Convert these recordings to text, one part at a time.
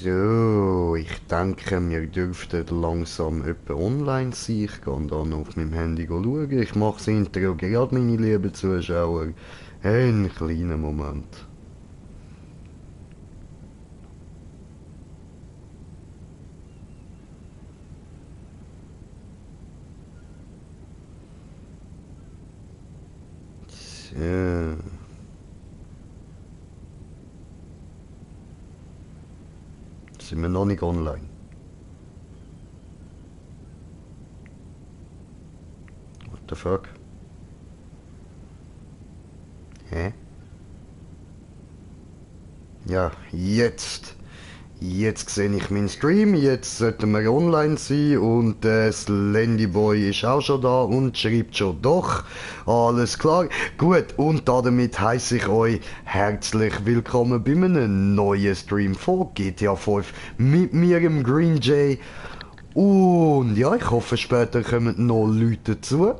So, ich denke, wir dürften langsam etwa online sein. Ich gehe dann auf meinem Handy schauen. Ich mache das Intro gerade, meine lieben Zuschauer. Einen kleinen Moment. So. Sind wir noch nicht online? What the fuck? Hä? Ja, jetzt. Jetzt sehe ich meinen Stream, jetzt sollten wir online sein und das Landyboy ist auch schon da und schreibt schon doch. Alles klar. Gut, und damit heiße ich euch herzlich willkommen bei einem neuen Stream von GTA 5 mit mir, im Green Jay. Und ja, ich hoffe später kommen noch Leute dazu.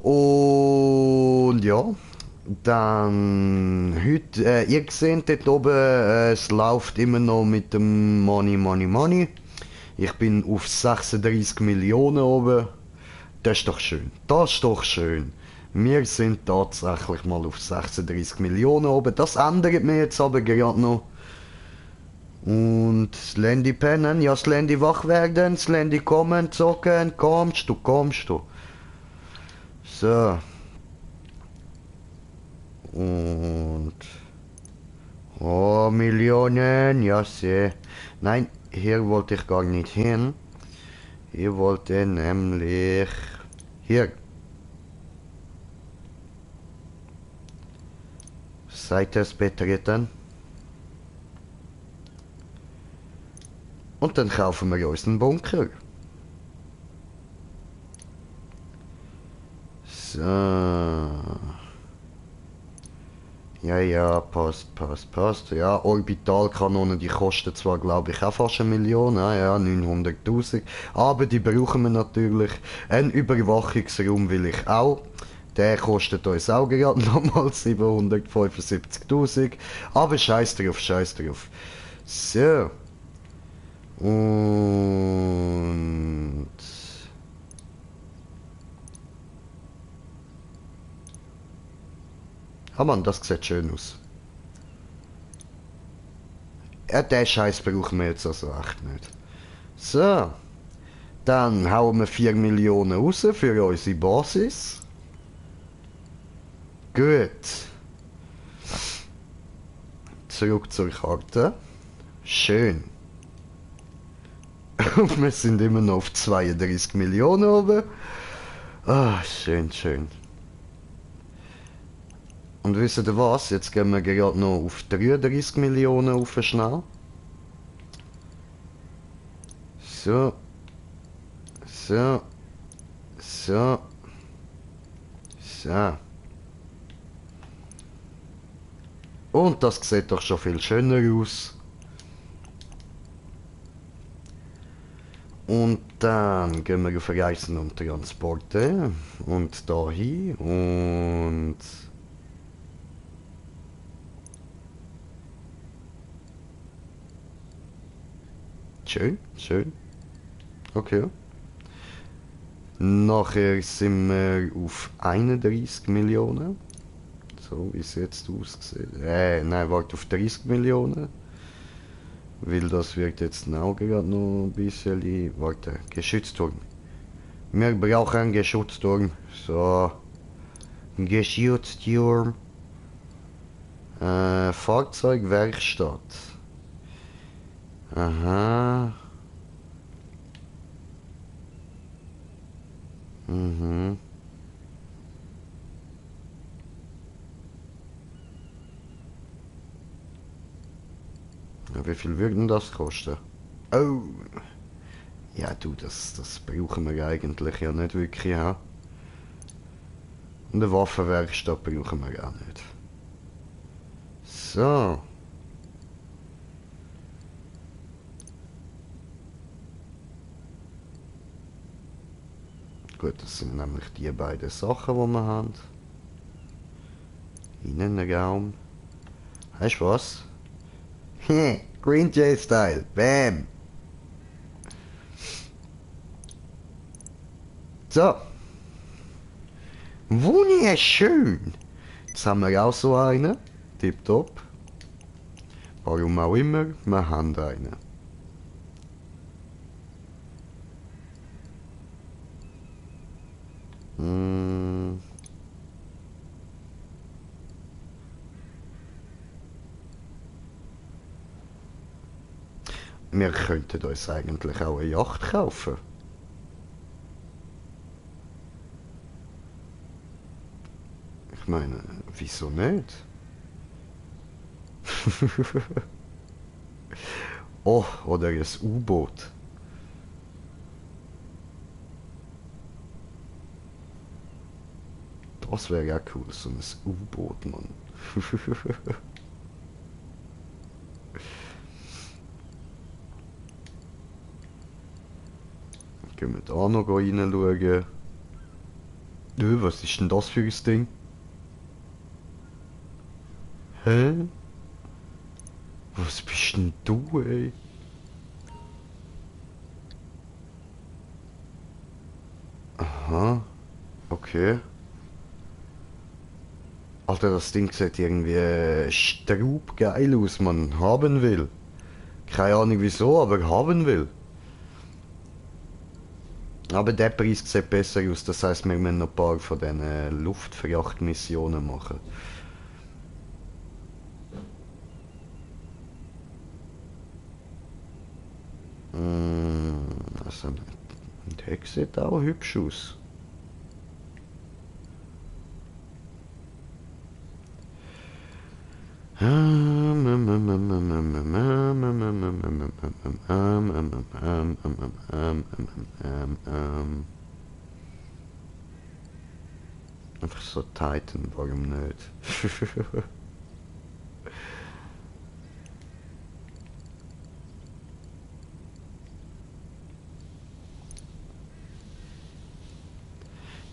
Und ja, dann heute, ihr seht dort oben, es läuft immer noch mit dem Money, Money, Money. Ich bin auf 36 Millionen oben. Das ist doch schön. Das ist doch schön. Wir sind tatsächlich mal auf 36 Millionen oben. Das ändert mir jetzt aber gerade noch. Und das Landy pennen, ja, das Landy wach werden, das Landy kommen, zocken, kommst du, kommst du. So. Und... Oh, Millionen, ja, sehr. Nein, hier wollte ich gar nicht hin. Hier wollte nämlich... Hier. Seite betreten. Und dann kaufen wir uns einen Bunker. So. Ja, ja, passt, passt, passt. Ja, Orbitalkanonen, die kosten zwar, glaube ich, auch fast 1 Million, ja, 900.000. Aber die brauchen wir natürlich. Ein Überwachungsraum will ich auch. Der kostet uns auch gerade nochmal 775.000. Aber scheiß drauf, scheiß drauf. So. Und... Ah Mann, das sieht schön aus. Ja, den Scheiß brauchen wir jetzt also echt nicht. So. Dann hauen wir 4 Millionen raus für unsere Basis. Gut. Zurück zur Karte. Schön. Und wir sind immer noch auf 32 Millionen oben. Ah, schön, schön. Und wisst ihr was? Jetzt gehen wir gerade noch auf 33 Millionen auf schnell. So. So. So. So. Und das sieht doch schon viel schöner aus. Und dann gehen wir auf Reisen und Transporte. Und da hin. Und... Schön, schön. Okay. Nachher sind wir auf 31 Millionen. So wie es jetzt aussieht. Nein, warte, auf 30 Millionen. Weil das wird jetzt auch gerade noch ein bisschen... Warte, Geschützturm. Wir brauchen einen Geschützturm. So. Geschützturm. Fahrzeugwerkstatt. Aha. Mhm. Ja, wie viel würde denn das kosten? Oh. Ja, du, das brauchen wir eigentlich ja nicht wirklich, ja. Und eine Waffenwerkstatt brauchen wir auch nicht. So. Gut, das sind nämlich die beiden Sachen, die wir haben. Innenraum. Weißt du was? Green Jay Style. Bam. So. Wunderschön. Jetzt haben wir auch so einen. Tipptopp. Warum auch immer, wir haben einen. Mm. Wir könnten uns eigentlich auch eine Yacht kaufen. Ich meine, wieso nicht? Oh, oder ein U-Boot. Das wäre ja cool, so ein U-Boot, Mann. Gehen wir da noch reinschauen. Was ist denn das für ein Ding? Hä? Was bist denn du, ey? Aha. Okay. Alter, das Ding sieht irgendwie straubgeil aus, man haben will. Keine Ahnung wieso, aber haben will. Aber der Preis sieht besser aus, das heisst, wir müssen noch ein paar von diesen Luftfrachtmissionen machen. Also, der sieht auch hübsch aus. Einfach so Titan, warum nicht?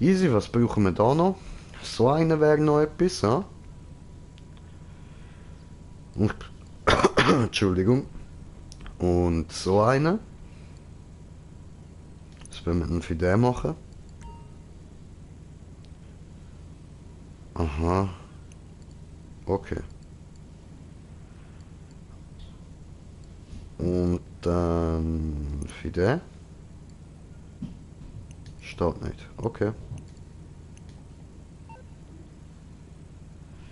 Easy, was brauchen wir da noch? So einer wäre noch etwas, ja? Entschuldigung. Und so einer. Was wollen wir denn für den machen? Aha. Okay. Und dann für den? Steht nicht. Okay.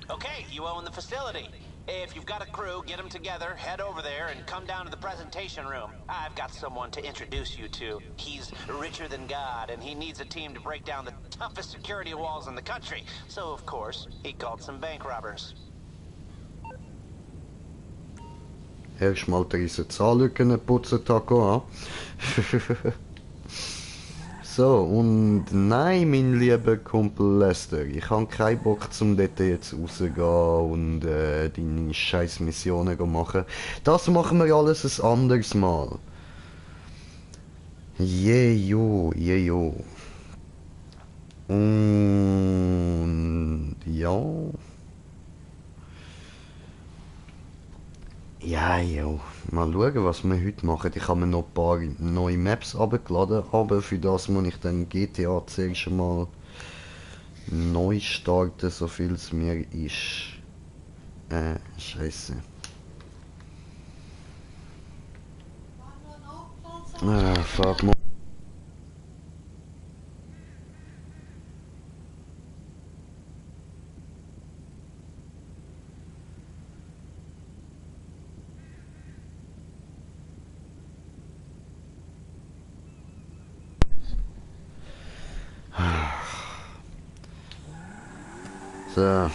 Okay, you own the facility. If you've got a crew, get them together, head over there, and come down to the presentation room. I've got someone to introduce you to. He's richer than God, and he needs a team to break down the toughest security walls in the country. So, of course, he called some bank robbers. Erstmal diese Zahnlücken putzen, Taco, So, und nein, mein lieber Kumpel Lester, ich habe keinen Bock, zum dort jetzt rausgehen und deine scheiß Missionen machen. Das machen wir alles ein anderes Mal. Jejo, jejo. Und ja. Ja, jo. Mal schauen, was wir heute machen. Ich habe mir noch ein paar neue Maps abgeladen, aber für das muss ich dann GTA zuerst mal neu starten, so viel es mir ist. Scheiße. Fuck. So.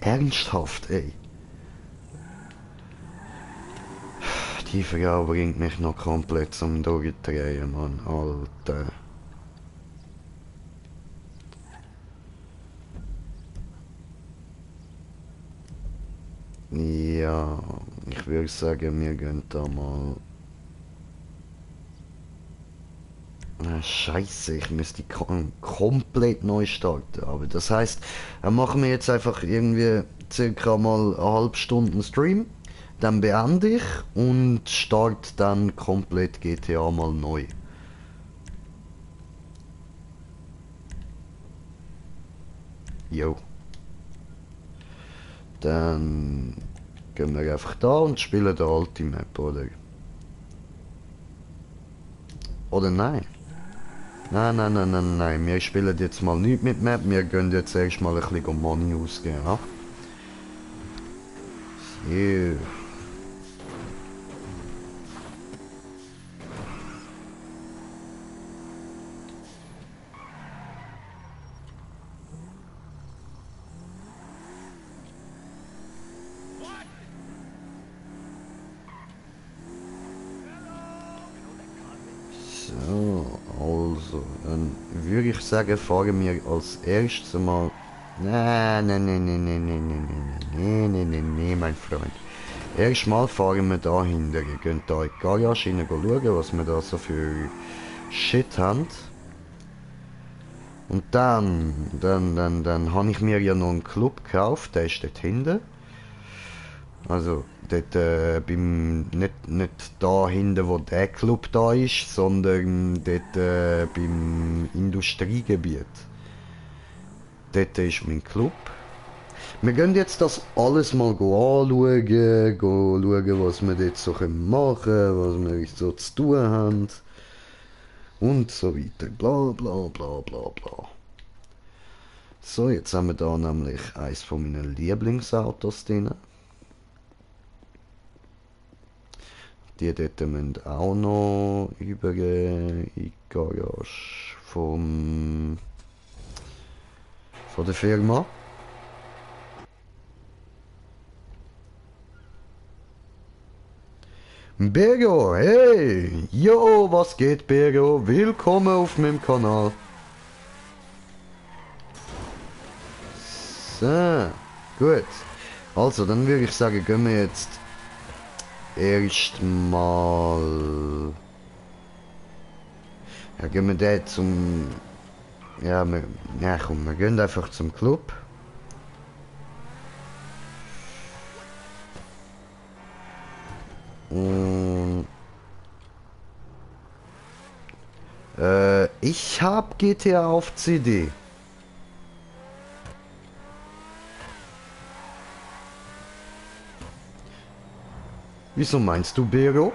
Ernsthaft, ey. Die Frau bringt mich noch komplett zum Durchdrehen, Mann. Alter. Ja, ich würde sagen, wir gehen da mal Scheiße, ich müsste komplett neu starten. Aber das heißt, dann machen wir jetzt einfach irgendwie circa mal eine halbe Stunde Stream. Dann beende ich und starte dann komplett GTA mal neu. Jo. Dann gehen wir einfach da und spielen die alte Map, oder? Oder nein? Nein. Wir spielen jetzt mal nicht mit Map. Wir gehen jetzt erst mal ein bisschen Money ausgeben, ja? Yeah. So, also, dann würde ich sagen, fahren wir als erstes mal... Nein, mein Freund. Erstmal fahren wir da hinten. Ihr könnt da in die Garage rein schauen, was wir da so für Shit haben. Und dann habe ich mir ja noch einen Club gekauft, der ist dort hinten. Also, dort nicht da hinten, wo der Club da ist, sondern dort beim Industriegebiet. Dort ist mein Club. Wir gehen jetzt das alles mal anschauen, schauen, was wir dort so machen können, was wir so zu tun haben. Und so weiter. Bla bla bla bla bla. So, jetzt haben wir da nämlich eins von meinen Lieblingsautos drin. Die dort müssen auch noch übergehen in die Garage von der Firma. Bergo, hey! Jo, was geht, Bergo? Willkommen auf meinem Kanal. So, gut. Also, dann würde ich sagen, gehen wir jetzt erstmal... Ja, gehen wir da zum... Ja, komm, wir gehen einfach zum Club. Und... ich hab GTA auf CD. Wieso meinst du, Bero?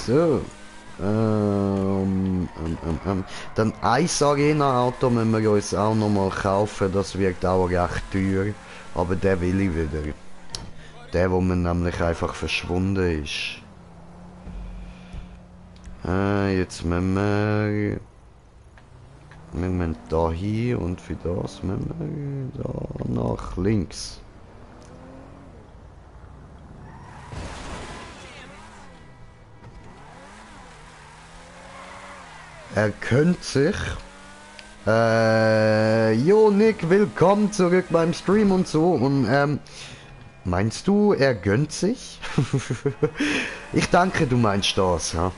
So. Dann Ice Arena Auto müssen wir uns auch noch mal kaufen. Das wird auch recht teuer. Aber der will ich wieder. Der, wo man nämlich einfach verschwunden ist. Jetzt müssen wir... Wir müssen da hin und für das müssen wir da nach links. Er könnte sich... jo Nick, willkommen zurück beim Stream und so. Und meinst du, er gönnt sich? Ich danke, du meinst das, ja?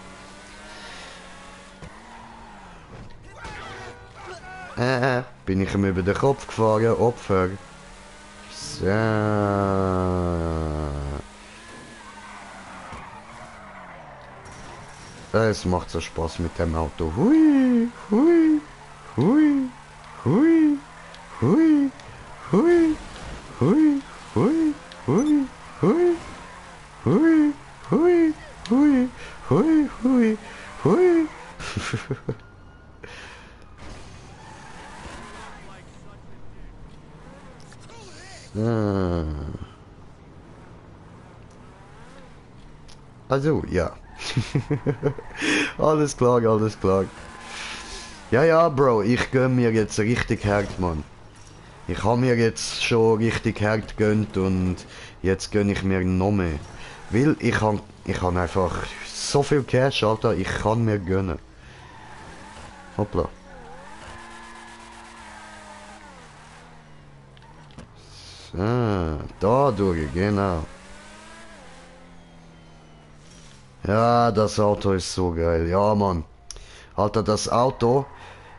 Bin ich ihm über den Kopf gefahren, Opfer. So. Es macht so Spaß mit dem Auto. Hui, hui, hui, hui, hui, hui, hui, hui, hui, hui, hui, hui, hui, hui, hui, hui. Also, ja. Alles klar, alles klar. Ja, Bro, ich gönn mir jetzt richtig hart, Mann. Ich habe mir jetzt schon richtig hart gönnt und jetzt gönn ich mir noch mehr. Weil ich han einfach so viel Cash, Alter, ich kann mir gönnen. Hoppla. So, da durch, genau. Ja, das Auto ist so geil. Ja, Mann. Alter, das Auto.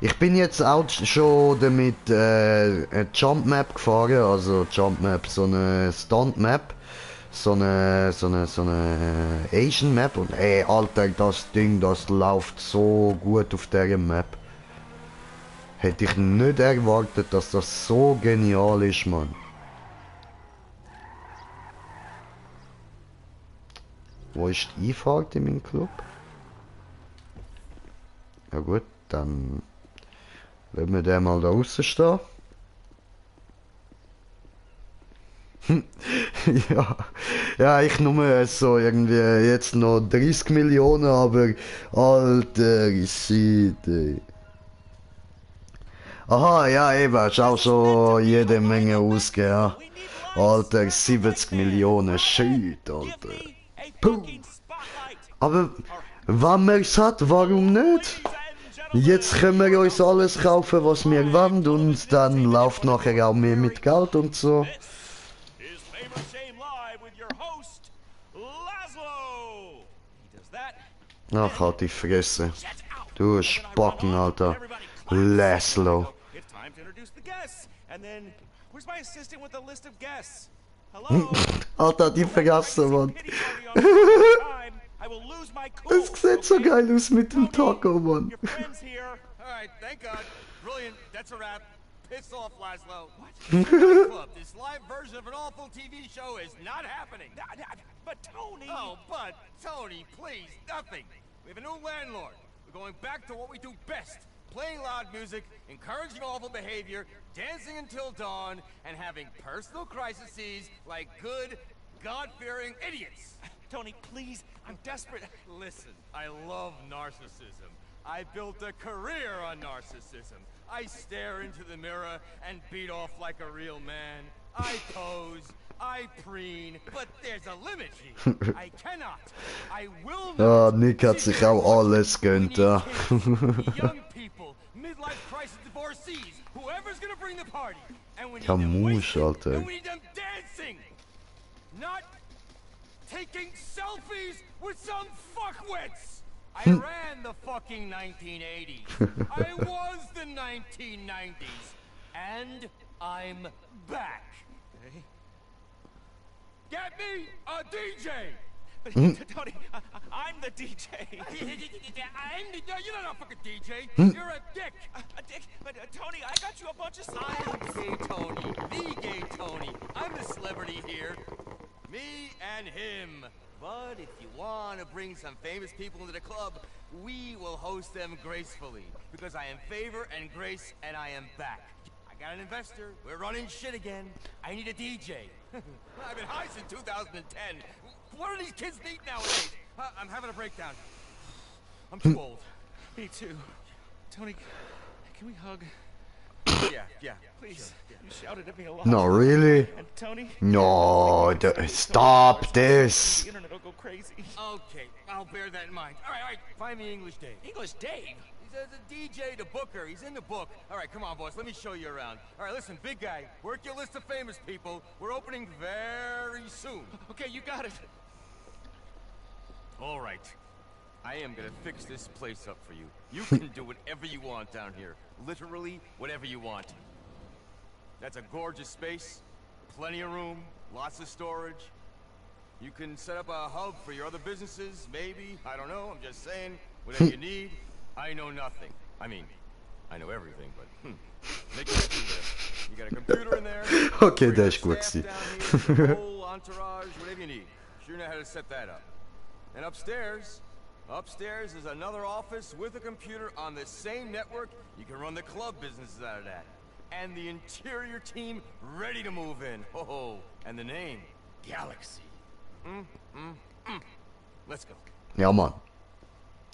Ich bin jetzt auch schon damit eine Jump Map gefahren, also Jump Map, so eine Stunt Map, so eine Asian Map und ey, Alter, das Ding, das läuft so gut auf der Map. Hätte ich nicht erwartet, dass das so genial ist, Mann. Wo ist die Einfahrt in meinem Club? Ja gut, dann lassen wir den mal da draussen stehen. Ja, ja, ich nur so irgendwie jetzt noch 30 Millionen, aber alter Shit, ey. Aha, ja, eben, hast auch schon jede Menge ausgegeben, ja. Alter, 70 Millionen, shit, Alter. Puh. Aber wenn man es hat, warum nicht? Jetzt können wir uns alles kaufen, was wir wollen und dann läuft nachher auch mehr mit Geld und so. Ach, halt die Fresse. Du Spacken, Alter. Laszlo. Alter, die vergessen, Mann. Es sieht so geil aus mit dem Taco, Mann. Piss off, Laszlo. What? Club, this live version of an awful TV show is not happening. But Tony... Oh, but Tony, please, nothing. We have a new landlord. We're going back to what we do best. Playing loud music, encouraging awful behavior, dancing until dawn, and having personal crises like good, God-fearing idiots. Tony, please, I'm desperate. Listen, I love narcissism. I built a career on narcissism. I stare into the mirror and beat off like a real man. I pose, I preen, but there's a limit here. I cannot, I will not. Ah, Nick hat sich auch alles gönnt, ja. Young people, midlife crisis divorcees, whoever's gonna bring the party. And we need them wasted, Alter. and we need them dancing. Not taking selfies with some fuckwits. I ran the fucking 1980s. I was the 1990s. And I'm back. Okay? Get me a DJ! But Tony, I'm the DJ. You're not a fucking DJ. You're a dick. A dick? But Tony, I got you a bunch of songs. I'm Gay Tony. The Gay Tony. I'm the celebrity here. Me and him. But if you want to bring some famous people into the club, we will host them gracefully. Because I am Favor and Grace, and I am back. I got an investor. We're running shit again. I need a DJ. I've been high since 2010. What do these kids need nowadays? I'm having a breakdown. I'm too old. Me too. Tony, can we hug? Yeah. Please. Sure, yeah. You shouted at me a lot. No, really? And Tony? No, stop this. The internet will go crazy. Okay, I'll bear that in mind. All right. Find me English Dave. English Dave? He's a DJ, the booker. He's in the book. All right, come on, boss. Let me show you around. All right, listen, big guy. Work your list of famous people. We're opening very soon. Okay, you got it. All right. I am gonna fix this place up for you. You can do whatever you want down here. Literally, whatever you want. That's a gorgeous space. Plenty of room. Lots of storage. You can set up a hub for your other businesses, maybe. I don't know. I'm just saying. Whatever you need. I know nothing. I mean, I know everything, but make it do there. You got a computer in there. Okay, that's good. Whole entourage, whatever you need. Sure know how to set that up. And upstairs is another office with a computer on the same network. You can run the club businesses out of that. And the interior team ready to move in. Oh, and the name, Galaxy. Let's go. Ja, Mann.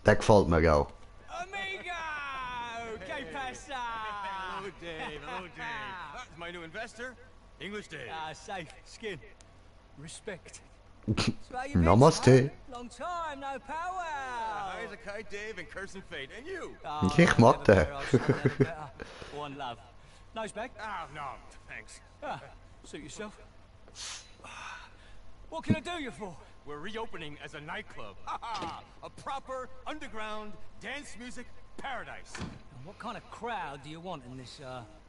Der gefällt mir auch. Amigo! Que pasa? Hello, Dave. This is my new investor, English Dave. Safe. Skin. Respect. Namaste. Long time, no power. Eyes a kite, Dave, and cursing fate. And you? Ich mag den. One love. Nose back? No, thanks. Suit yourself. What can I do you for? we're reopening as a nightclub. A proper underground dance music paradise. And what kind of crowd do you want in this,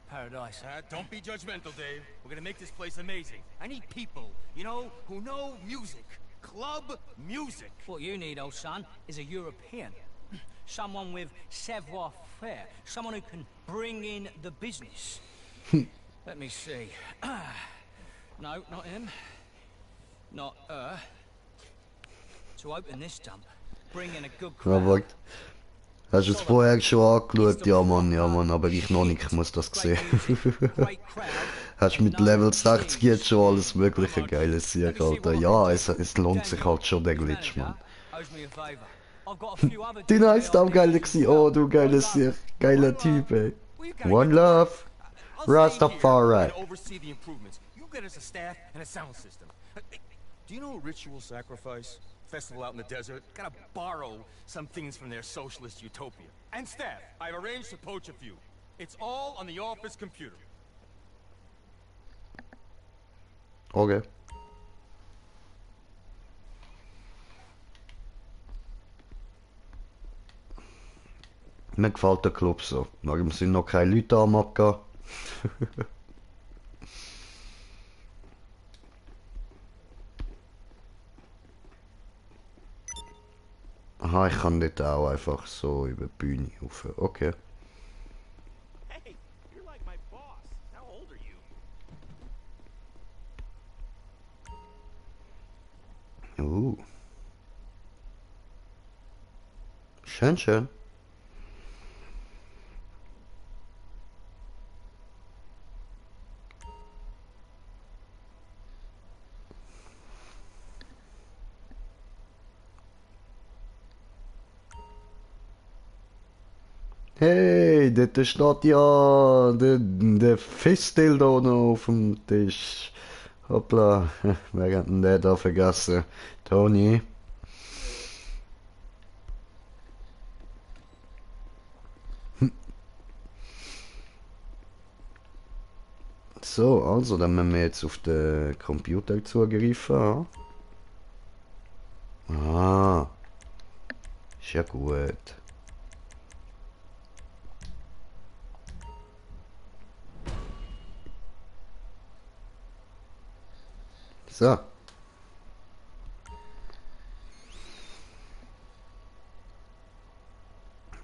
paradise? Don't be judgmental, Dave. We're gonna make this place amazing. I need people, you know, who know music. Club music. What you need, old son, is a European. Someone with savoir-faire. Someone who can bring in the business. Let me see. No, not him. Not her. To open this dump, bring in a good Ja, crowd. warte. Hast du es vorher schon angeschaut? Ja Mann, aber ich noch nicht, ich muss das sehen. Hast du mit Level 60 jetzt schon alles mögliche Geiles hier, Alter. Ja, es lohnt sich halt schon, der Glitch, Mann. Dina ist auch geil gewesen. Oh, du geiles Sieg. Geiler Typ, ey. One love. Rastafari. You get us a staff and a sound system. Do you know Ritual Sacrifice? Festival out in the desert. Gotta borrow some things from their socialist utopia. And staff, I've arranged to poach a few. It's all on the office computer. Okay. Mir gefällt der Club so. Warum sind noch keine Leute am Abgehen? Aha, ich kann dort auch einfach so über die Bühne rauf. Okay. Hey, you're like my boss. How old are you? Schön, schön. Hey, dort steht ja der Fistel da noch auf dem Tisch. Hoppla, wer hat denn den da vergessen? Toni. So, also, dann müssen wir jetzt auf den Computer zugreifen. Ah, ist ja gut. So.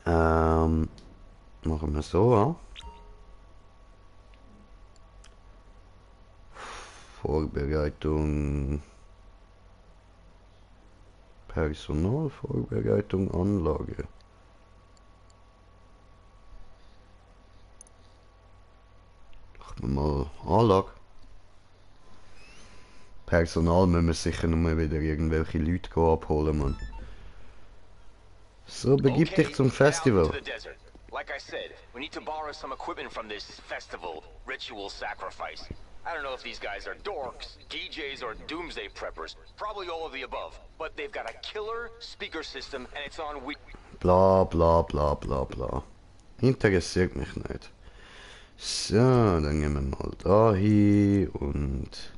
Machen wir so, ja? Vorbereitung. Personalvorbereitung, Anlage. Machen wir mal Anlage. Personal müssen wir sicher noch mal wieder irgendwelche Leute abholen, Mann. So, begib dich zum Festival. Like I said, we need to borrow some equipment from this festival, Ritual Sacrifice. I don't know if these guys are dorks, DJs, or doomsday preppers. Probably all of the above. But they've got a killer speaker system and it's on Bla bla bla bla bla. Interessiert mich nicht. So, dann gehen wir mal dahin und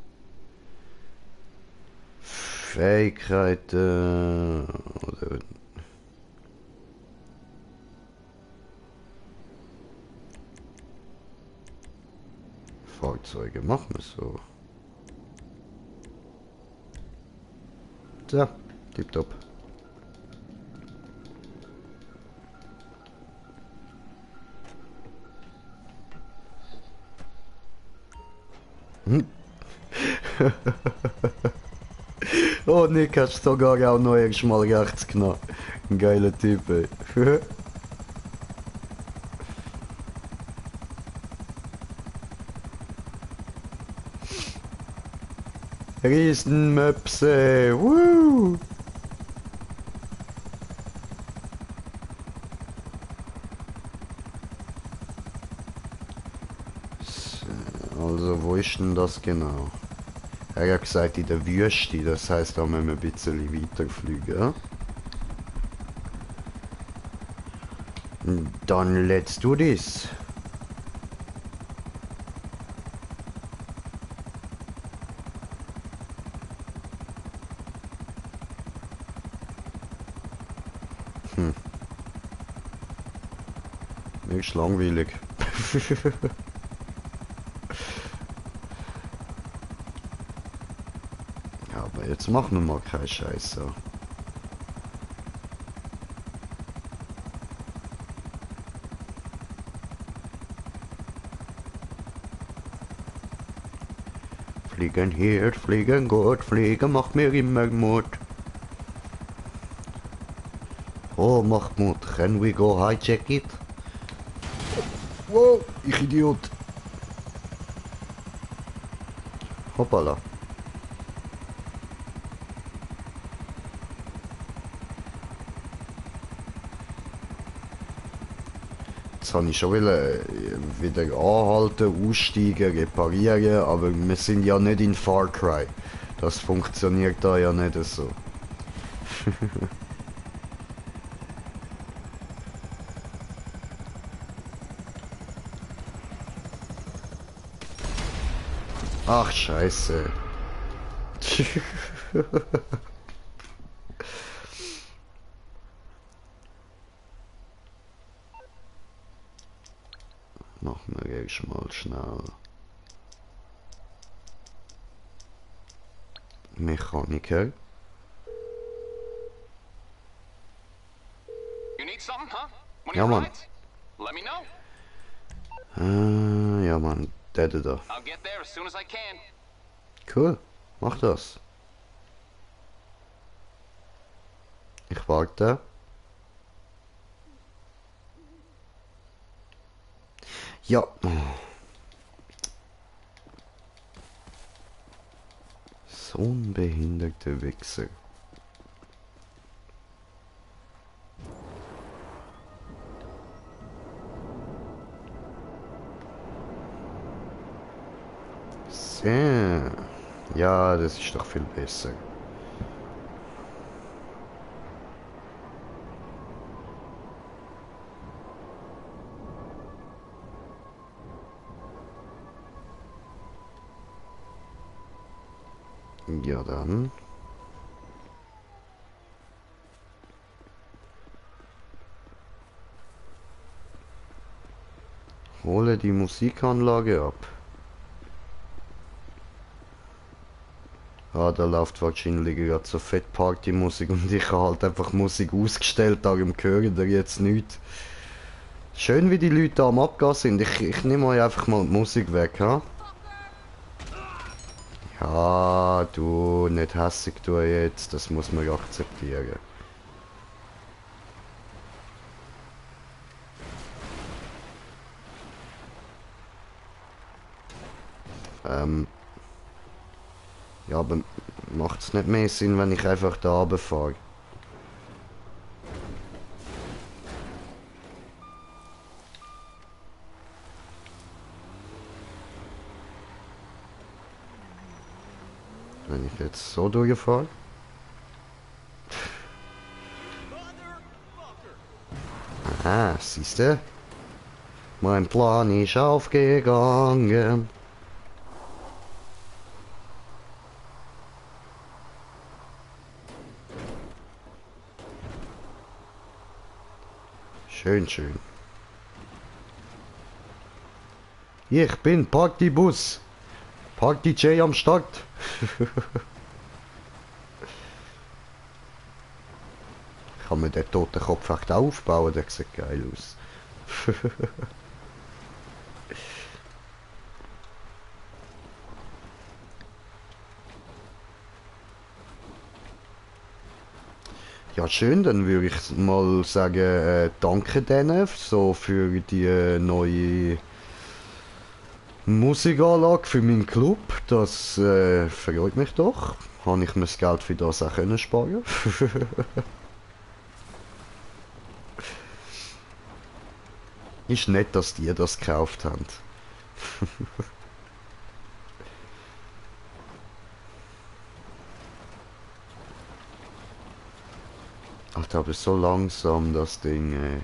Fähigkeiten oder Fahrzeuge, machen wir so. So, tipptopp. Oh, Nick, hast du sogar auch noch erstmal rechts genommen. Ein geiler Typ, ey. Riesenmöpse, woo! Also, wo ist denn das genau? Er hat gesagt in der Wüste, das heisst, da müssen wir ein bisschen weiter fliegen. Dann let's do this. Mir ist langweilig. Ja, aber jetzt machen wir mal keinen Scheiß so. Fliegen hier, fliegen gut, fliegen macht mir immer Mut. Oh, macht Mut. Can we go hijack it? Wow, ich Idiot. Hoppala. Jetzt habe ich schon wieder anhalten, aussteigen, reparieren, aber wir sind ja nicht in Far Cry. Das funktioniert da ja nicht so. Ach, Scheiße. Machen wir erst mal schnell. Mechaniker. You need something, huh? One of Ja, your Mann. rides? Let me know. Ja, Mann. Der da. I'll get there as soon as I can. Cool. Mach das. Ich warte. Ja. So ein behinderter Wichser. So. Ja, das ist doch viel besser. Ja, dann. Hole die Musikanlage ab. Ah, da läuft wahrscheinlich gerade so fett Partymusik und ich habe halt einfach Musik ausgestellt, darum hören da jetzt nichts. Schön, wie die Leute da am Abgehen sind. Ich nehme euch einfach mal die Musik weg, ha? Ja, du, nicht hässig du jetzt, das muss man akzeptieren. Ja, aber macht es nicht mehr Sinn, wenn ich einfach da runterfahre? Wenn ich jetzt so durchfahre? Aha, siehste? Mein Plan ist aufgegangen. Schön, schön. Ich bin Partybus. Party J am Start. Ich kann mir den toten Kopf echt aufbauen, der sieht geil aus. Ja, schön, dann würde ich mal sagen, danke denen so für die neue Musikanlage für meinen Club. Das freut mich doch. Habe ich mir das Geld für das auch können sparen. Ist nett, dass die das gekauft haben. Alter, aber so langsam das Ding, ey.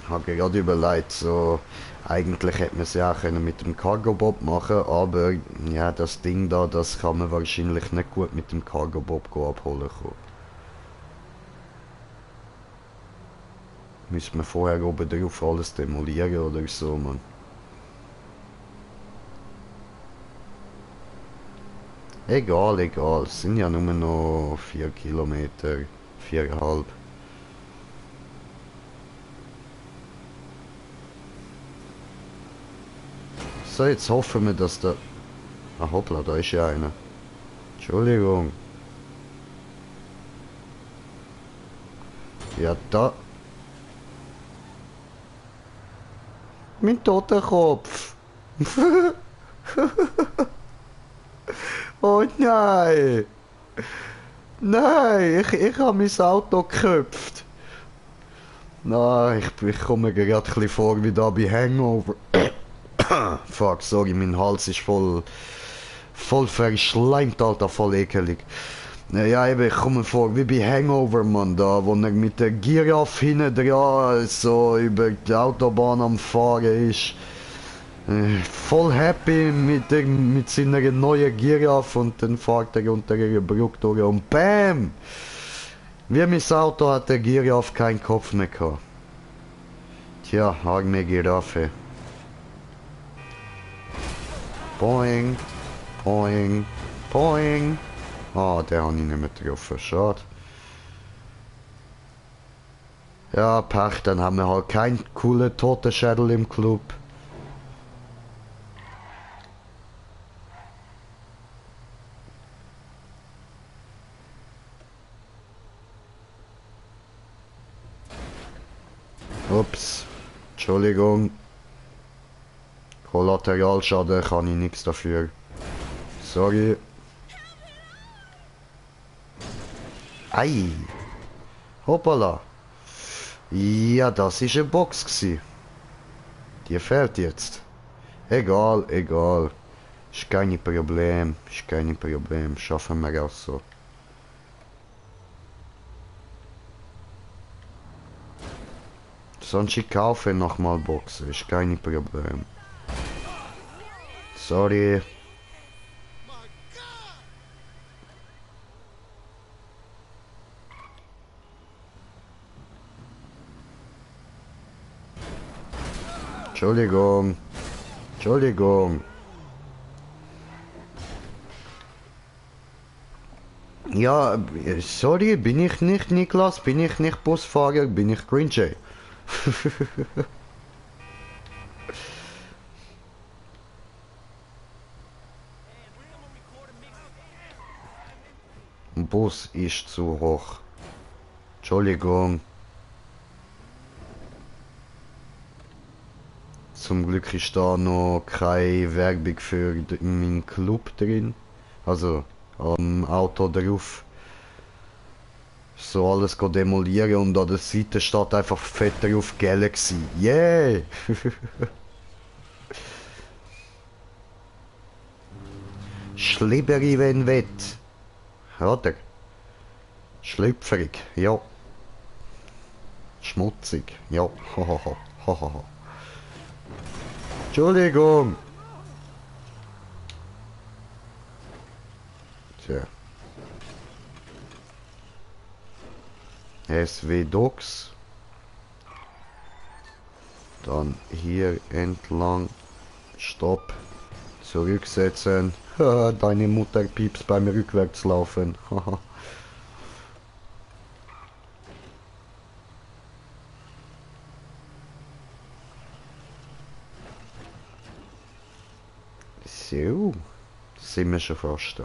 Ich habe gerade überlegt, so eigentlich hätte man es ja auch können mit dem Cargo-Bob machen, aber ja, das Ding da, das kann man wahrscheinlich nicht gut mit dem Cargo-Bob abholen kommen. Müssen wir vorher oben drauf alles demolieren oder so, man. Egal, egal, es sind ja nur noch 4 Kilometer, 4,5. So, jetzt hoffen wir, dass der... Ah, hoppla, da ist ja einer. Entschuldigung. Ja, da... Mein Totenkopf. Oh nein. Nein, ich habe mein Auto geköpft. Nein, ich komme mir gerade ein bisschen vor wie da bei Hangover. Fuck, sorry, mein Hals ist voll verschleimt, Alter, voll ekelig. Ja, eben, ich komme mir vor wie bei Hangover, Mann, da, wo er mit der Giraffe hinten dran so über die Autobahn am Fahren ist. Voll happy mit seiner neuen Giraffe und dann fährt er unter ihrer Brücke durch und BAM! Wie mein Auto hat der Giraffe keinen Kopf mehr gehabt. Tja, arme Giraffe. Boing, boing, boing. Ah, der hat ich nicht mehr getroffen, schade. Ja, Pech, dann haben wir halt keinen coolen Totenschädel im Club. Ups, Entschuldigung. Kollateralschaden kann ich nichts dafür. Sorry. Ei. Hoppala. Ja, das ist eine Box gsi. Die fehlt jetzt. Egal, egal. Ist kein Problem. Ist kein Problem. Schaffen wir auch so. Sonst ich kaufe nochmal Boxen. Ist kein Problem. Sorry. Entschuldigung. Entschuldigung. Ja, sorry, bin ich nicht Niklas, bin ich nicht Busfahrer, bin ich Green Jay. Ein Bus ist zu hoch. Entschuldigung. Zum Glück ist da noch keine Werbung für meinen Club drin. Also am Auto drauf. So alles demolieren und an der Seite steht einfach fett drauf Galaxy. Yeah! Schliberi wenn wett. Oder? Schlüpferig, ja. Schmutzig, ja. Hahaha. Entschuldigung. Tja. SW Docs. Dann hier entlang. Stopp. Zurücksetzen. Deine Mutter piepst beim Rückwärtslaufen. So. Sind wir schon fast da.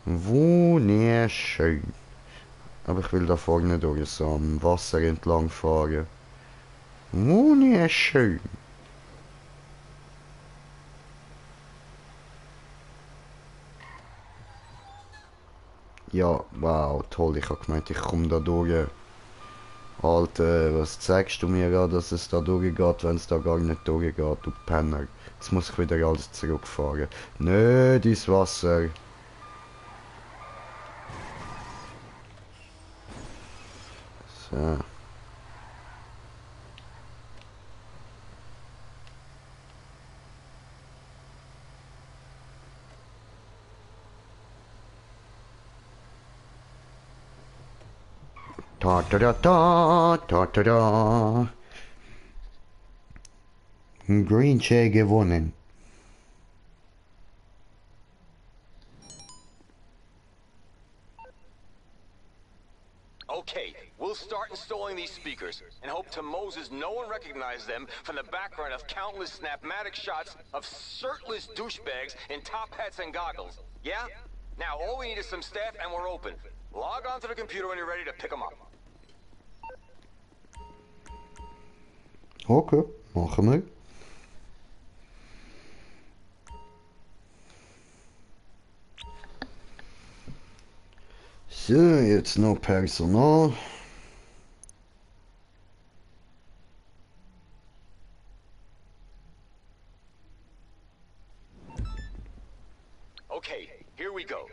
Wunderschön. Aber ich will da vorne durch so am Wasser entlang fahren. Wunderschön. Ja, wow, toll. Ich habe gemeint, ich komme da durch. Alter, was zeigst du mir gerade, dass es da durchgeht, wenn es da gar nicht durchgeht, du Penner. Jetzt muss ich wieder alles zurückfahren. Nö, dieses Wasser. So. Ta ta da ta ta ta da. Green Jay gewonnen. Okay, we'll start installing these speakers, and hope to Moses no one recognized them from the background of countless snapmatic shots of shirtless douchebags in top hats and goggles. Yeah? Now, all we need is some staff, and we're open. Log on to the computer when you're ready to pick them up. Okay, machen wir. So, jetzt noch Personal. Okay, here we go.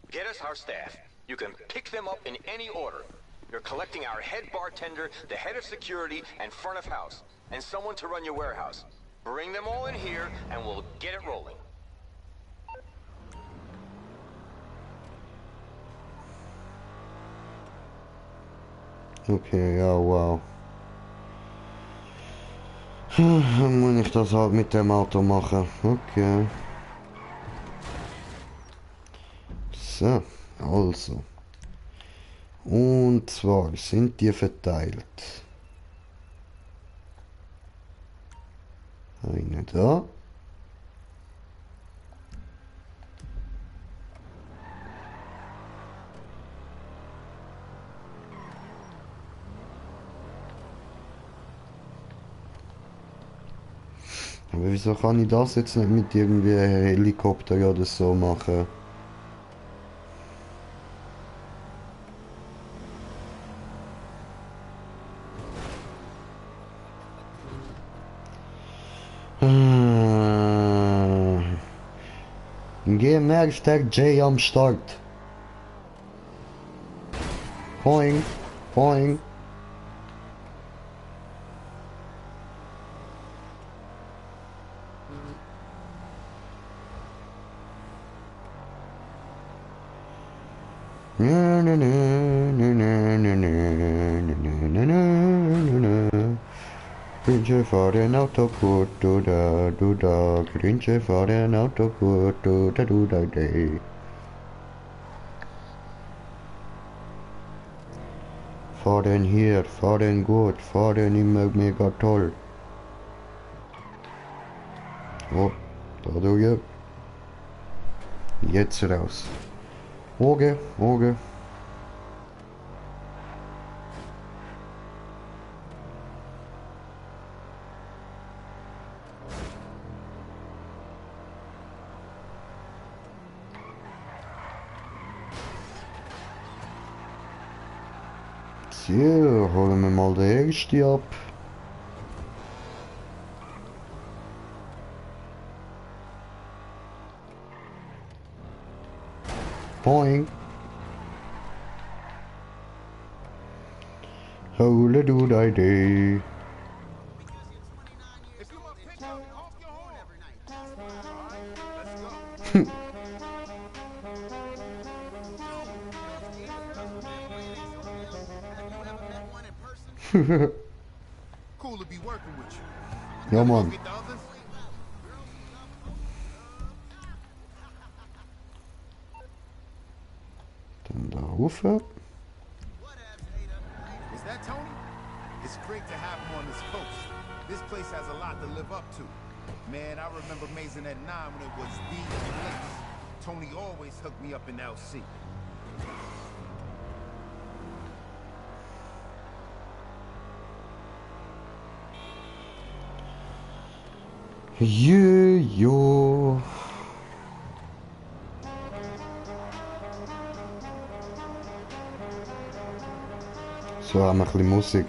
Get us our staff. You can pick them up in any order. You're collecting our head bartender, the head of security, and front of house, and someone to run your warehouse. Bring them all in here, and we'll get it rolling. Okay, ja, wow. Dann muss ich das halt mit dem Auto machen. Okay. So, also. Und zwar sind die verteilt. Eine da. Aber wieso kann ich das jetzt nicht mit irgendwie Helikopter oder so machen? GMR-J am Start. Poing, poing. Na na na na na na na na na na. Grinche vor den Autokurt, du da, Grinche vor den Autokurt, du da, day. Fahr den hier, fahr den gut, fahr den immer mega toll. Oh, da du ja. Jetzt raus. Auge, Auge. So, holen wir mal den ersten ab. Boing. Hole du die day. Cool to be working with you. Ja, Mann. Get the others? Dann da rauf. Is that Tony? It's great to have him on this coast. This place has a lot to live up to. Man, I remember Mazin at 9 when it was the place. Tony always hooked me up in LC. Jo. So haben wir ein bisschen Musik.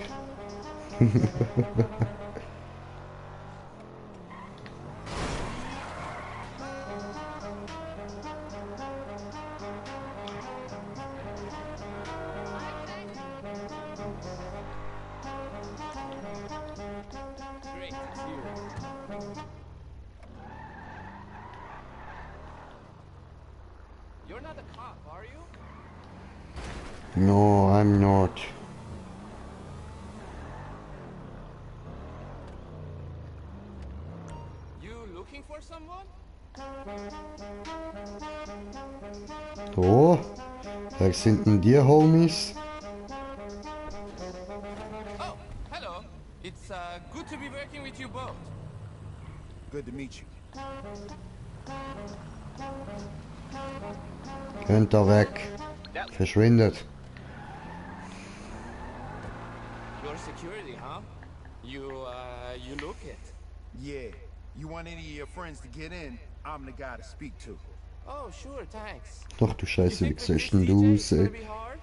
You're not a cop, are you? No, I'm not. looking for someone? Oh, wer sind denn die Homies? Oh, hello. It's good to be working with you both. Good to meet you. Könnt da weg. Verschwindet. Your security, huh? You look it. Yeah. You want any of your friends to get in, I'm the guy to speak to. Oh, sure, thanks. Ach du Scheiße, wie Think with siehst this denn du CJ, aus, it's gonna ey? be hard?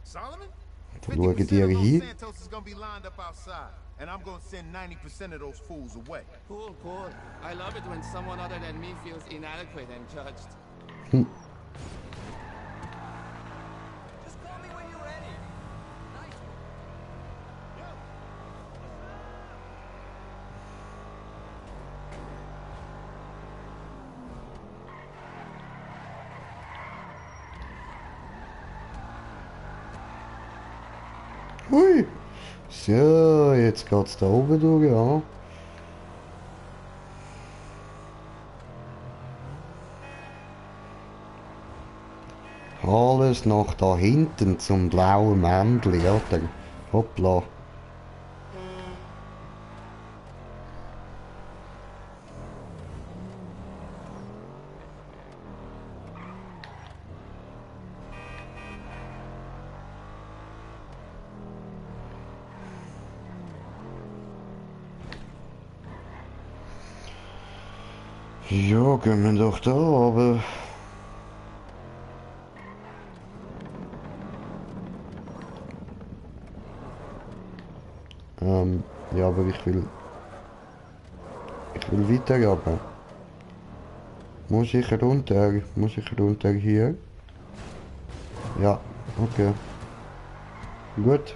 Solomon? Wo schauen die 50% of Los hin? Santos is gonna be lined up outside, and I'm gonna send 90% of those fools away. Cool, cool. I love it when someone other than me feels inadequate and judged. Just call me when you're ready. Nice. Hui. So, jetzt geht's da oben durch, ja. Alles nach da hinten zum blauen Männchen, oder? Hoppla. Ja, gehen wir doch da, aber... ja, aber ich will weiter runter. Muss ich runter hier? Ja, okay. Gut.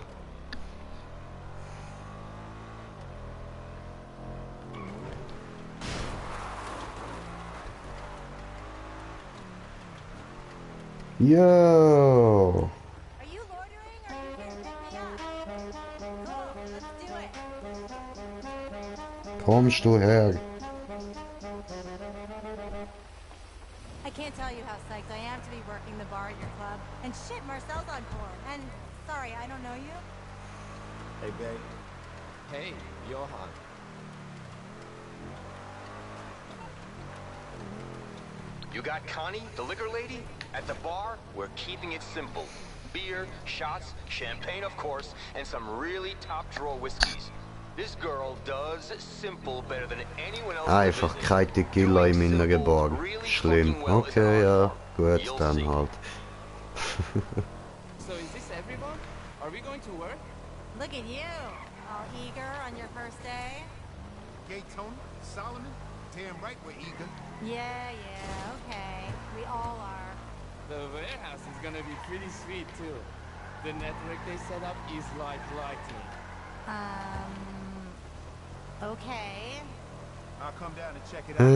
Yo! Are you loitering or are you here to pick me up? Cool, let's do it. Kommst du her? I can't tell you how psyched I am to be working the bar at your club. And shit, Marcel's on board. And sorry, I don't know you. Hey, babe. Hey, Johan. You got Connie, the liquor lady? At the bar, we're keeping it simple. Beer, shots, champagne of course, and some really top-drawer whiskeys. This girl does simple better than anyone else. Einfach kein Tequila in meiner Bar. Schlimm. Okay, ja. Gut, dann halt. So is this everyone? Are we going to work? Look at you, all eager on your first day. Gay Tony, Solomon, damn right we're eager. Yeah, okay. We all are. The warehouse is gonna be pretty sweet too. The network they set up is like lightning. Okay. I'll come down and check it out.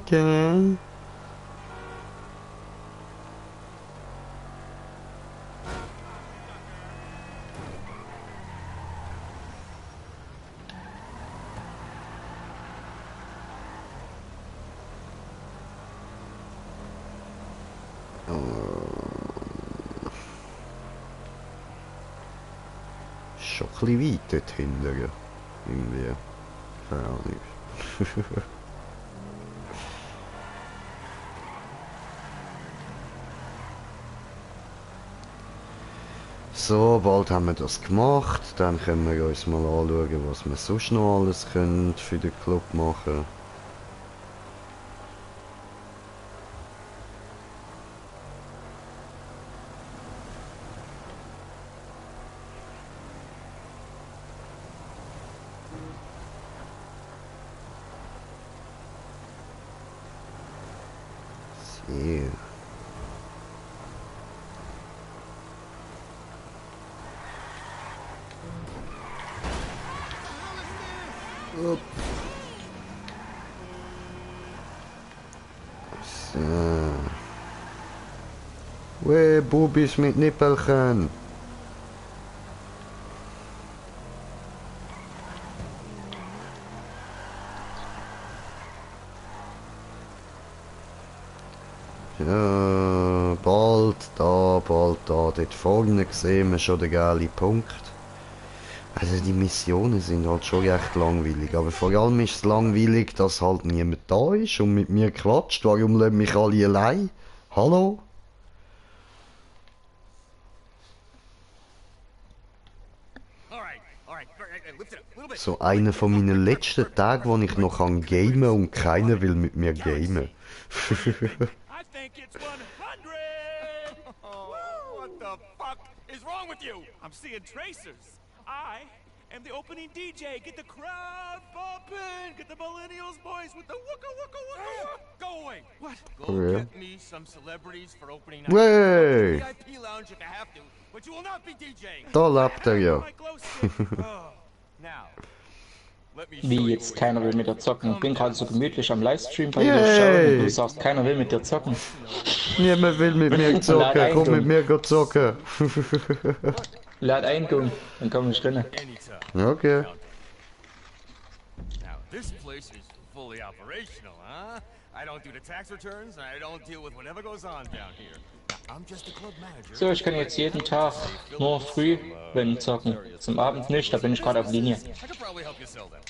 Okay. Schon ein bisschen weit dort hinten. Irgendwie. Keine Ahnung. So, bald haben wir das gemacht. Dann können wir uns mal anschauen, was wir sonst noch alles können für den Club machen. So. Upp. So. Weh, Bubis mit Nippelchen. Bald da. Dort vorne sehen wir schon den gelben Punkt. Also die Missionen sind halt schon recht langweilig. Aber vor allem ist es langweilig, dass halt niemand da ist und mit mir quatscht. Warum lassen mich alle allein? Hallo? So einer von meinen letzten Tagen, wo ich noch kann gamen und keiner will mit mir gamen. I think it's 100! Oh, what the fuck is wrong with you? I'm seeing tracers. I am the opening DJ. Get the crowd bumping. Get the millennials boys with the wooka wooka wooka wooka. Go away. What? Go get me some celebrities for opening night. Wey! VIP lounge if I have to, but you will not be DJing. Da lebt er ja. Now. Wie jetzt keiner will mit dir zocken. Ich bin gerade so gemütlich am Livestream bei dir schauen und du sagst, keiner will mit dir zocken. Niemand will mit mir zocken, komm mit mir zocken. Lad ein, Gung, dann komm ich rein. Okay. Now, this place is fully operational, huh? I don't do the tax returns, and I don't deal with whatever goes on down here. I'm just the club manager. So, ich kann jetzt jeden Tag nur früh wenn zocken. Zum Abend nicht, da bin ich gerade auf Linie. I could probably help you sell them.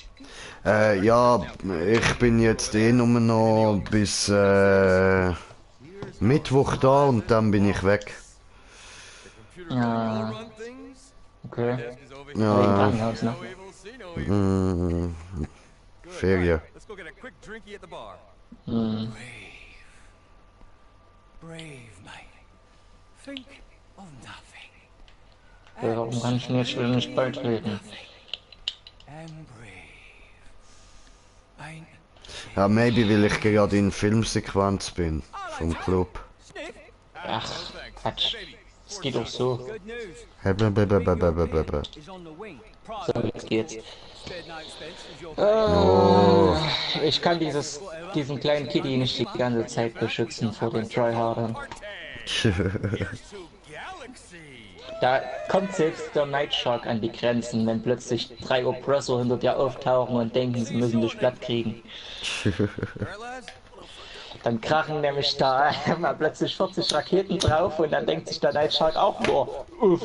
Ja, ich bin jetzt nur noch bis Mittwoch da und dann bin ich weg. Ja, okay. Ja, Krankenhaus, ne? Ferien. Let's go get a quick drinky at the bar. Brave, mate. Think of nothing. Warum kann ich jetzt schon nicht beitreten? And brave. Ain't Ja, maybe weil ich gerade in Filmsequenz bin. Vom Club. Ach, Quatsch. Es geht doch so. good news. Blablabla. Is on the wing. So, jetzt geht's. Spared no expense as your Ich kann diesen kleinen Kitty nicht die ganze Zeit beschützen vor den Tryhardern. To Galaxy. Da kommt selbst der Night Shark an die Grenzen, wenn plötzlich 3 Oppressor hinter dir auftauchen und denken, sie müssen dich platt kriegen. Alright, lads? Dann krachen nämlich da mal plötzlich 40 Raketen drauf und dann denkt sich der Night Shark auch nur, uff.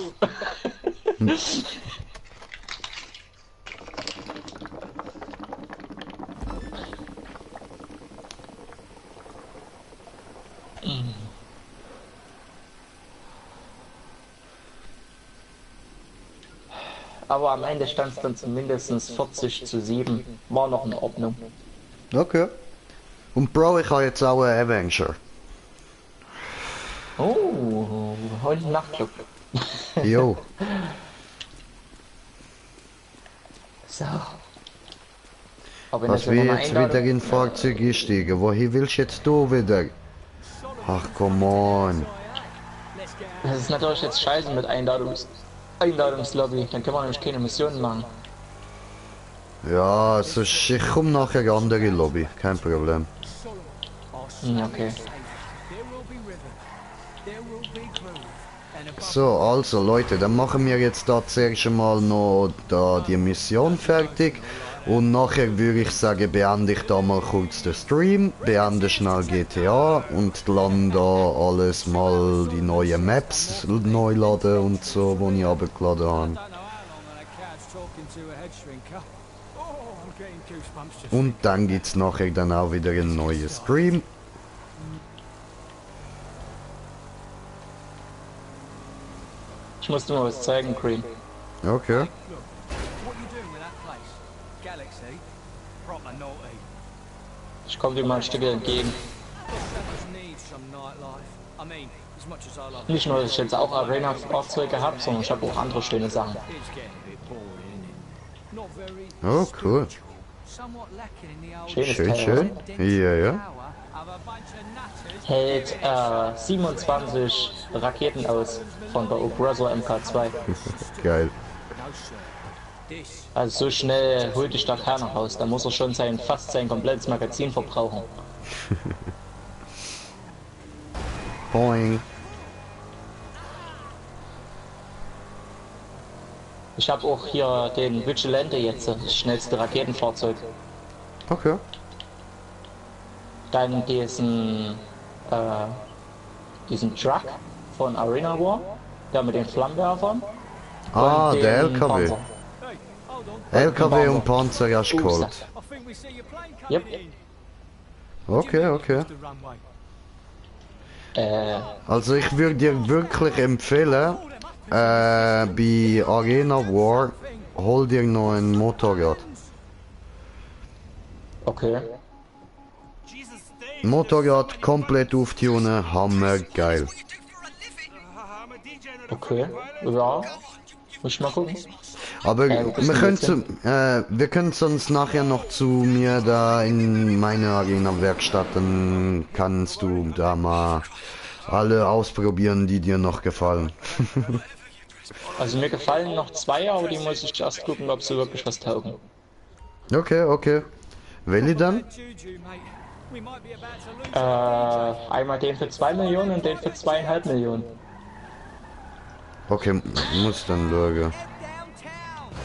Aber am Ende stand es dann zumindest 40:7. War noch in Ordnung. Okay. Und Bro, ich habe jetzt auch einen Avenger. Oh, heute Nachtclub. Jo. So. Aber wenn Was das wir immer jetzt wieder in Fahrzeug gestiegen? Wohin willst du jetzt du wieder? Ach, come on. Das ist natürlich jetzt scheiße mit Einladungslobby. Dann können wir nämlich keine Missionen machen. Ja, also ich komme nachher in eine andere Lobby. Kein Problem. Okay. There will be rhythm. There will be groove. And above So, also Leute, dann machen wir jetzt da zuerst einmal noch da die Mission fertig. Und nachher würde ich sagen, beende ich da mal kurz den Stream, beende schnell GTA und lande da alles mal die neuen Maps neu laden und so, die ich abgeladen habe. I don't know how long on a couch talking to a head shrinker. Oh, I'm getting goosebumps just Und dann gibt's nachher dann auch wieder einen neuen Stream. Ich muss dir mal was zeigen, Cream. Okay. what you doing with that place? Galaxy? Proper naughty. Ich komme dir mal ein Stück entgegen. Settlers need some nightlife. I mean, as much as I love it, Nicht nur, dass ich jetzt auch Arena-Fahrzeuge habe, sondern ich habe auch andere schöne Sachen. it's getting a bit boring, isn't it? Not very Oh, cool. somewhat lacking in the old Schönes Schön, Teil. schön. Ja, ja. power of a bunch of nutters. Hält 27 Raketen aus von der Oppressor MK2. Geil. This Also so schnell holt dich da keiner raus. Da muss er schon fast sein komplettes Magazin verbrauchen. Boing. Ich habe auch hier den Vigilante jetzt, das schnellste Raketenfahrzeug. Okay. Dann diesen diesen Truck von Arena War, der mit den Flammenwerfern. Ah, und der den LKW. Panzer. LKW und Panzer erst geholt. I think we see your plane Yep. coming in. Okay, okay. The runway. Also ich würde dir wirklich empfehlen, bei Arena War, hol dir noch ein Motorrad. Okay. Motorrad komplett auftunen, hammergeil. Okay. Ja. Muss ich mal gucken. Aber wo bist wir du jetzt können uns nachher noch zu mir da in meine Arena-Werkstatt, dann kannst du da mal alle ausprobieren, die dir noch gefallen. Also mir gefallen noch zwei, aber die muss ich erst gucken, ob sie wirklich was taugen. Okay, okay. Welche dann? Juju, mate. We might be about to lose. Einmal den für 2 Millionen und den für 2,5 Millionen. Okay, muss dann schauen.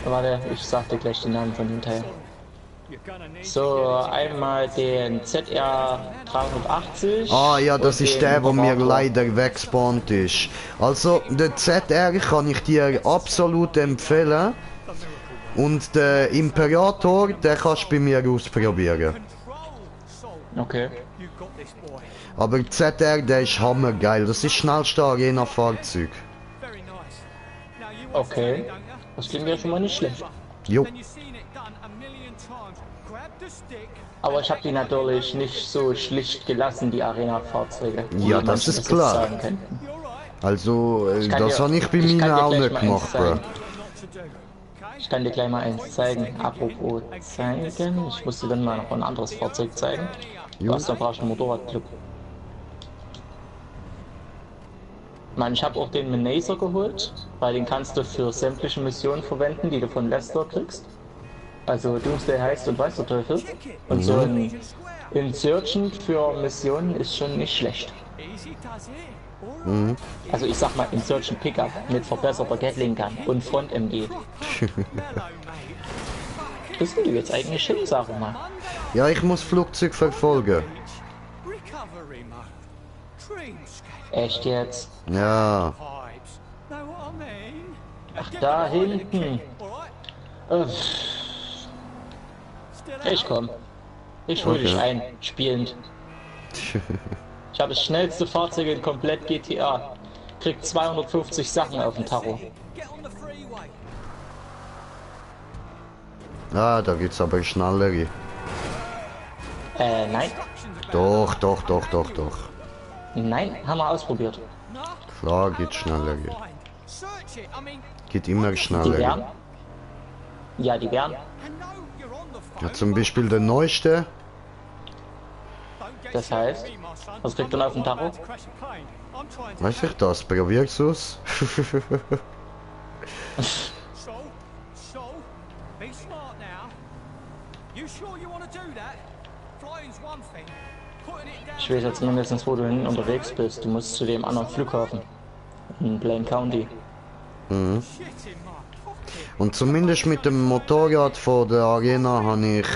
Warte, ich sag dir gleich den Namen von dem Teil. So, einmal den ZR 380. Ah ja, das und ist den der, wo mir Imperator. leider weggespawnt ist. Also, den ZR kann ich dir absolut empfehlen. Und der Imperator, der kannst du bei mir ausprobieren. Okay. Aber der ZR, der ist hammergeil. Das ist das schnellste Arena-Fahrzeug. Okay. Das klingt ja schon mal nicht schlecht. Jo. Aber ich habe die natürlich nicht so schlicht gelassen, die Arena-Fahrzeuge. wie Ja, das manche ist jetzt klar. sagen könnten. Also, kann das dir- habe ich bei ich mir kann dir auch gleich nicht mal eins gemacht, bro. zeigen. Ich kann dir gleich mal eins zeigen. Apropos zeigen. Ich muss dir dann mal noch ein anderes Fahrzeug zeigen. Jo. Was, dann brauchst du einen Motorradclub. Mann, ich habe auch den Menacer geholt, weil den kannst du für sämtliche Missionen verwenden, die du von Lester kriegst. Also Doomsday heißt und weiß der Teufel. Und so ein Insurgent für Missionen ist schon nicht schlecht. Also ich sag mal Insurgent Pickup mit verbesserter Gatling Gun und Front MG. Bist du jetzt eigentlich hin, sag mal? Ja, ich muss Flugzeug verfolgen. Recovery mode. Dreamscape Echt jetzt? Ja. vibes. Know what I mean? Ach, da hinten. Alright? Ich komm. Ich hol dich Okay. ein, spielend. Ich habe das schnellste Fahrzeug in komplett GTA. Krieg 250 Sachen auf dem Tacho. Get on the freeway. Ah, da geht's aber schneller. Nein. Doch. Nein, haben wir ausprobiert. Klar, geht schneller. Fine. Search it. I mean, Geht immer Die schneller. wären? Ja, die wären. I know you're on the phone. Ja, zum Beispiel der neueste. Don't get Das heißt, me, my son. was kriegt man auf dem I'm not Tacho? about to crash a plane. I'm trying to Weiß ich das? Probier's aus. So, be smart now. You sure you want to do that? Flying's one thing. Putting it down. Ich weiß jetzt mindestens, wo du hin unterwegs bist. Du musst zu dem anderen Flughafen. In Blaine County. Shit in my pocket. Und zumindest mit dem Motorrad von der Arena habe ich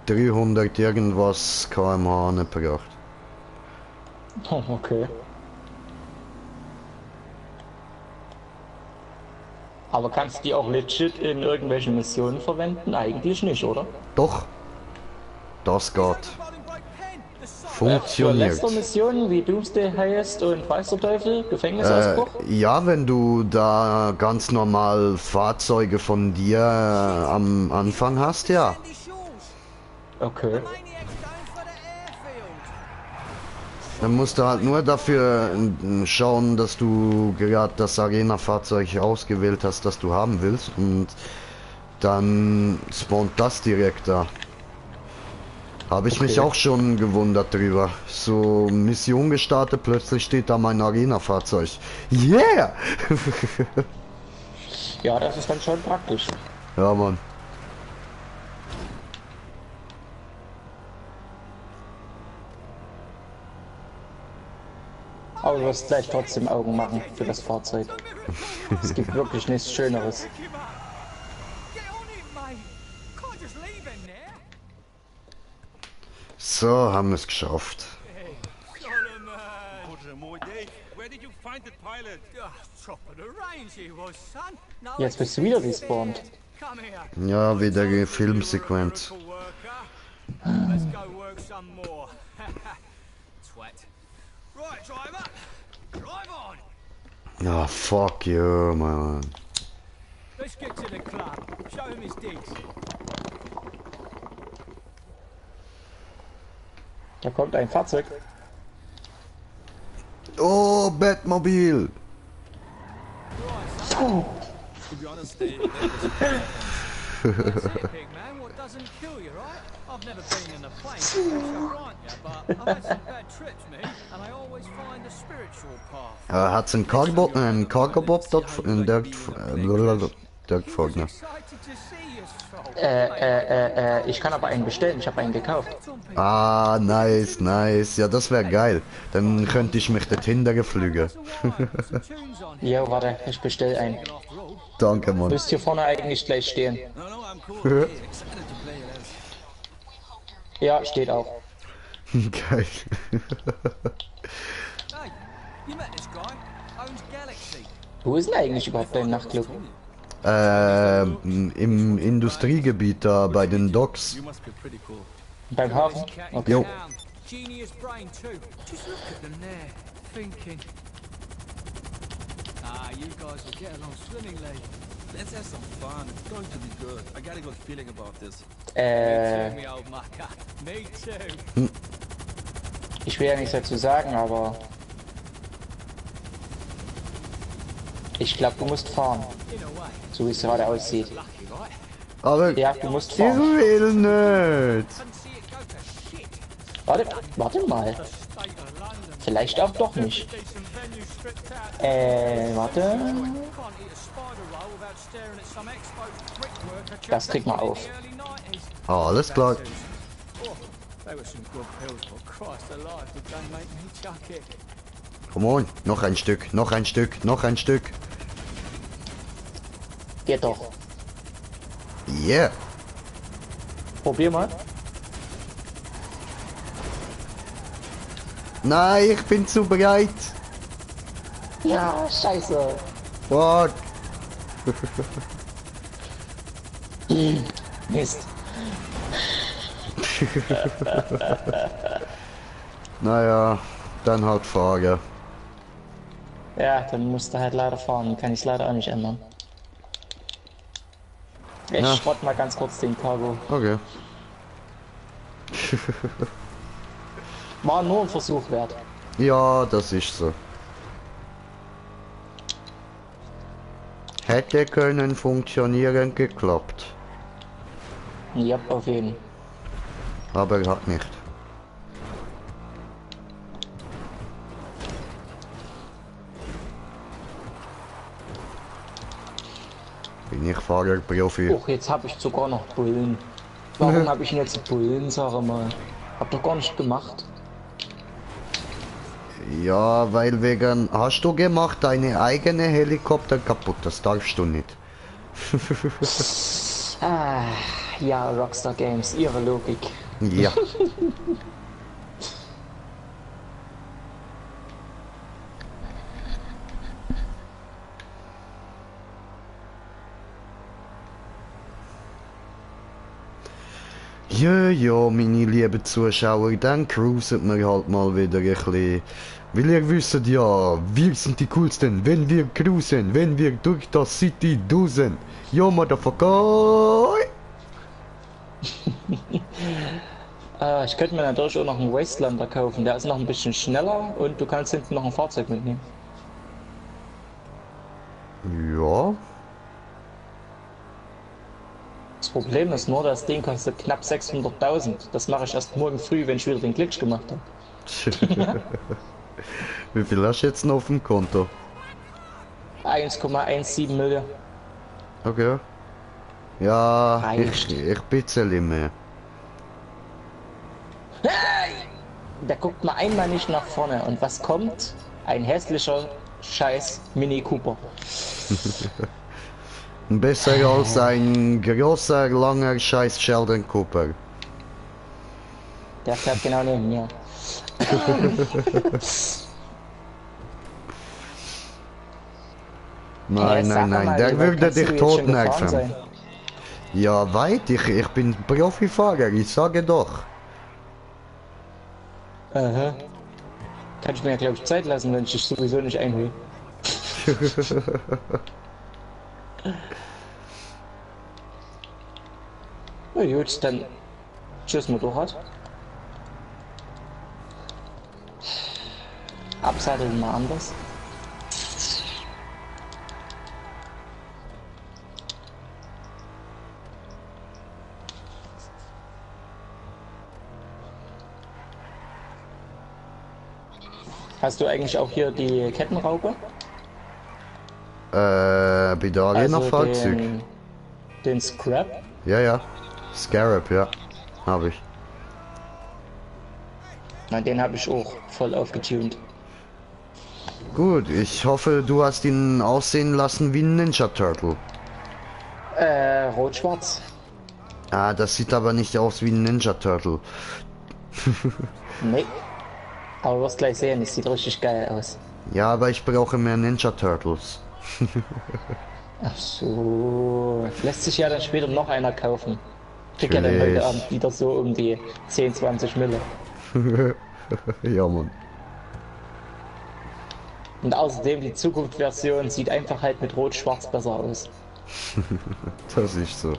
300 irgendwas km/h angebracht. Oh, okay. Aber kannst du die auch legit in irgendwelchen Missionen verwenden? Eigentlich nicht, oder? Doch. Das geht. Rolling Break Pen. The song. Für Funktioniert. Lester-Missionen wie Doomsday heißt und weiß der Teufel, Gefängnisausbruch? Ja, wenn du da ganz normal Fahrzeuge von dir am Anfang hast, ja. Sandy Shores. Okay. Maniacs going for the airfield. Dann musst du halt nur dafür schauen, dass du gerade das Arena-Fahrzeug ausgewählt hast, das du haben willst, und dann spawnt das direkt da. Habe ich mich Okay. auch schon gewundert drüber. So, Mission gestartet, plötzlich steht da mein Arena-Fahrzeug. Yeah! Ja, das ist dann schon praktisch. Ja, Mann. Aber du wirst gleich trotzdem Augen machen für das Fahrzeug. Es gibt wirklich nichts Schöneres. Get on it, mate. Can't just leave him there. So, haben wir es geschafft. Solomon. Moy Dave, where did you find the pilot? Top of the range he was, son. No Jetzt bist du wieder respawned. Come here. Ja, wieder eine Filmsequenz. Miracle worker. Let's go work some more. Twat. Right, driver. Drive on. Ah, fuck you, man. Let's get to the club. Show him his digs. Da kommt ein Fahrzeug. Oh, Batmobil. Oh. To be honest, they was That's it, big man. What doesn't kill you, right? I've never been in a plane, so grant you, but I've had some bad trips, me, and I always find the spiritual path. Hat's einen Cargo-Bob dort? Dirk Faulkner. Excited to see you, soul. Ich kann aber einen bestellen. Ich habe einen gekauft. Ah, nice, nice. Ja, das wäre geil. Dann könnte ich mich dorthin geflügen. Ja, warte, ich bestell einen. Danke, Mann. Müsst hier vorne eigentlich gleich stehen. no, I'm cool. Excited to play it. Ja, steht auch. Geil. Hey, you met this guy? Owns Galaxy. Wo ist denn eigentlich überhaupt dein Nachtclub? Im Industriegebiet da bei den Docks. You must be pretty cool. Beim Hafen? Okay. Jo. Genius brain too. Just look at them there, thinking. Ah, you guys will get along swimmingly. Let's have some fun. It's going to be good. I got a good feeling about this. Me old mucker. Me too. Ich will ja nichts dazu sagen, aber ich glaube, du musst fahren, In a way. so wie es gerade aussieht. Lucky, right? Aber Ja, du musst ich fahren. will nicht. Couldn't see it go to shit. Warte mal. The state of London. Vielleicht auch doch nicht. Decent venue stripped out. Warte. Can't eat a spider roll without staring at some exposed brickworker. Das krieg mal auf. In the early 90s. Alles klar. Oh, they were some good pills, but Christ alive, did they make me chuck it. Come on. Noch ein Stück, noch ein Stück, noch ein Stück. Geht doch. Yeah. Probier mal. Nein, ich bin zu breit. Ja, scheiße. Fuck. Mist. Naja, dann halt Frage. Ja, dann musst du halt leider fahren. Kann ich leider auch nicht ändern. Ich Ja. schrott mal ganz kurz den Cargo. Okay. War nur ein Versuch wert. Ja, das ist so. Hätte können funktionieren geklappt. Ja, auf jeden. Aber hat nicht. Bin ich Fahrerprofi. Och, jetzt habe ich sogar noch Bullen. Warum habe ich denn jetzt Bullen, sag mal? Hab doch gar nicht gemacht. Ja, weil wegen... Hast du gemacht deine eigene Helikopter kaputt? Das darfst du nicht. Ah, ja, Rockstar Games, ihre Logik. Ja. Ja, ja, meine lieben Zuschauer, dann cruisen wir halt mal wieder ein bisschen. Weil ihr wisst ja, wir sind die coolsten, wenn wir cruisen, wenn wir durch das City dusen. Ja, Motherfucker! Ich könnte mir natürlich auch noch einen Wastelander kaufen, der ist noch ein bisschen schneller und du kannst hinten noch ein Fahrzeug mitnehmen. Ja. Das Problem ist nur, das Ding kostet knapp 600.000. Das mache ich erst morgen früh, wenn ich wieder den Glitch gemacht habe. Wie viel hast du jetzt noch auf dem Konto? 1,17 Millionen. Okay. Ja, Reicht. ich bitte mehr. Der guckt mal einmal nicht nach vorne und was kommt? Ein hässlicher Scheiß Mini Cooper. Besser als ein großer, langer Scheiß Sheldon Cooper. Der fährt genau neben mir. Nein, sag nein, mal, nein, der wie weit würde kannst du dich jetzt schon gefahren totnerven. sein? Ja, weit, ich bin Profifahrer, ich sage doch. Aha. Kann ich mir ja, glaube ich, Zeit lassen, wenn ich dich sowieso nicht einhole. Na gut, dann tschüss Motorrad. Absatteln mal anders. Hast du eigentlich auch hier die Kettenraupe? Bei der Arena-Fahrzeug? Den Scrap? Ja, ja. Scarab, ja. Habe ich. Nein, den habe ich auch voll aufgetunt. Gut, ich hoffe, du hast ihn aussehen lassen wie ein Ninja Turtle. Rot-schwarz. Ah, das sieht aber nicht aus wie ein Ninja Turtle. Nee. Aber du wirst gleich sehen, es sieht richtig geil aus. Ja, aber ich brauche mehr Ninja Turtles. Ach so. Lässt sich ja dann später noch einer kaufen. Krieg ja dann heute Abend wieder so um die 10, 20 Mille. Ja, Mann. Und außerdem, die Zukunftsversion sieht einfach halt mit Rot-Schwarz besser aus. Das ist so.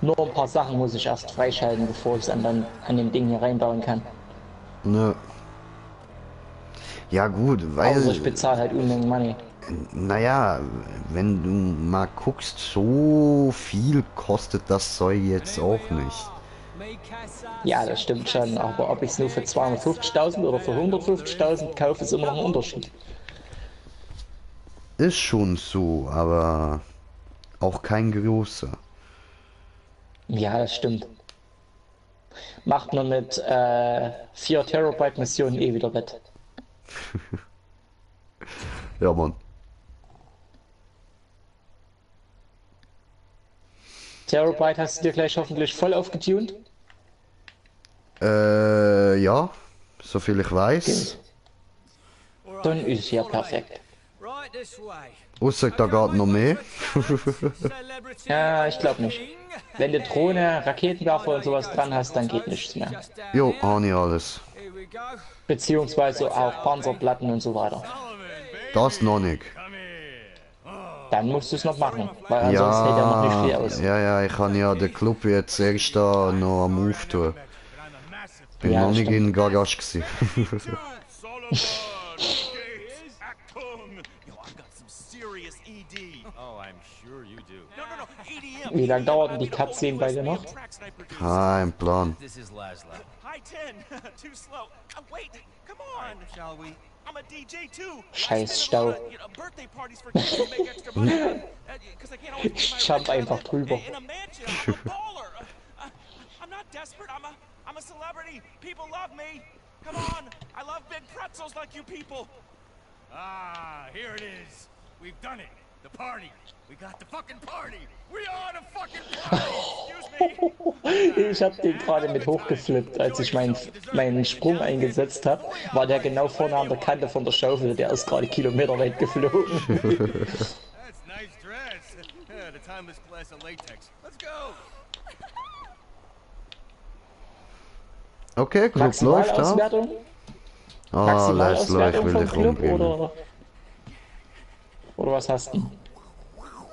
Nur ein paar Sachen muss ich erst freischalten, bevor ich es dann an dem Ding hier reinbauen kann. Ne. Ja gut, weil... Also ich bezahle halt Unmengen Money. Naja, wenn du mal guckst, so viel kostet das Zeug jetzt auch nicht. Ja, das stimmt schon, aber ob ich es nur für 250.000 oder für 150.000 kaufe, ist immer noch ein Unterschied. Ist schon so, aber auch kein großer. Ja, das stimmt. Macht man mit 4 Terabyte Missionen eh wieder wett. Ja, Mann. Terabyte hast du dir gleich hoffentlich voll aufgetunt? Ja, soviel ich weiß. Dann ist ja perfekt. Außer da geht noch mehr. Ja, ich glaube nicht. Wenn du Drohne, Raketenwerfer und sowas dran hast, dann geht nichts mehr. Jo, habe ich alles. Beziehungsweise auch Panzerplatten und so weiter. Das noch nicht. Dann musst du es noch machen, weil ansonsten hält er noch nicht viel aus. Ja, ich kann ja den Club jetzt erst da noch am Auftun. Bin Ja, noch nicht stimmt. in der Garage gewesen. Wie lange dauert denn die Cutscene bei dir noch? Kein Plan. Scheiß Stau. Ich jump einfach drüber. I'm a celebrity. People love me. Come on. I love big pretzels like you people. Ah, here it is. We've done it. The party. We got the fucking party. We are the fucking party. Excuse me. Ich hab den gerade mit hochgeflippt, als ich meinen Sprung eingesetzt habe, war der genau vorne an der Kante von der Schaufel, der ist gerade kilometerweit geflogen. That's nice dress. The timeless glass of latex. Let's go. Okay, Club läuft, ja. Maximalauswertung? Alles läuft, will vom dich Club umbringen. oder was hast du?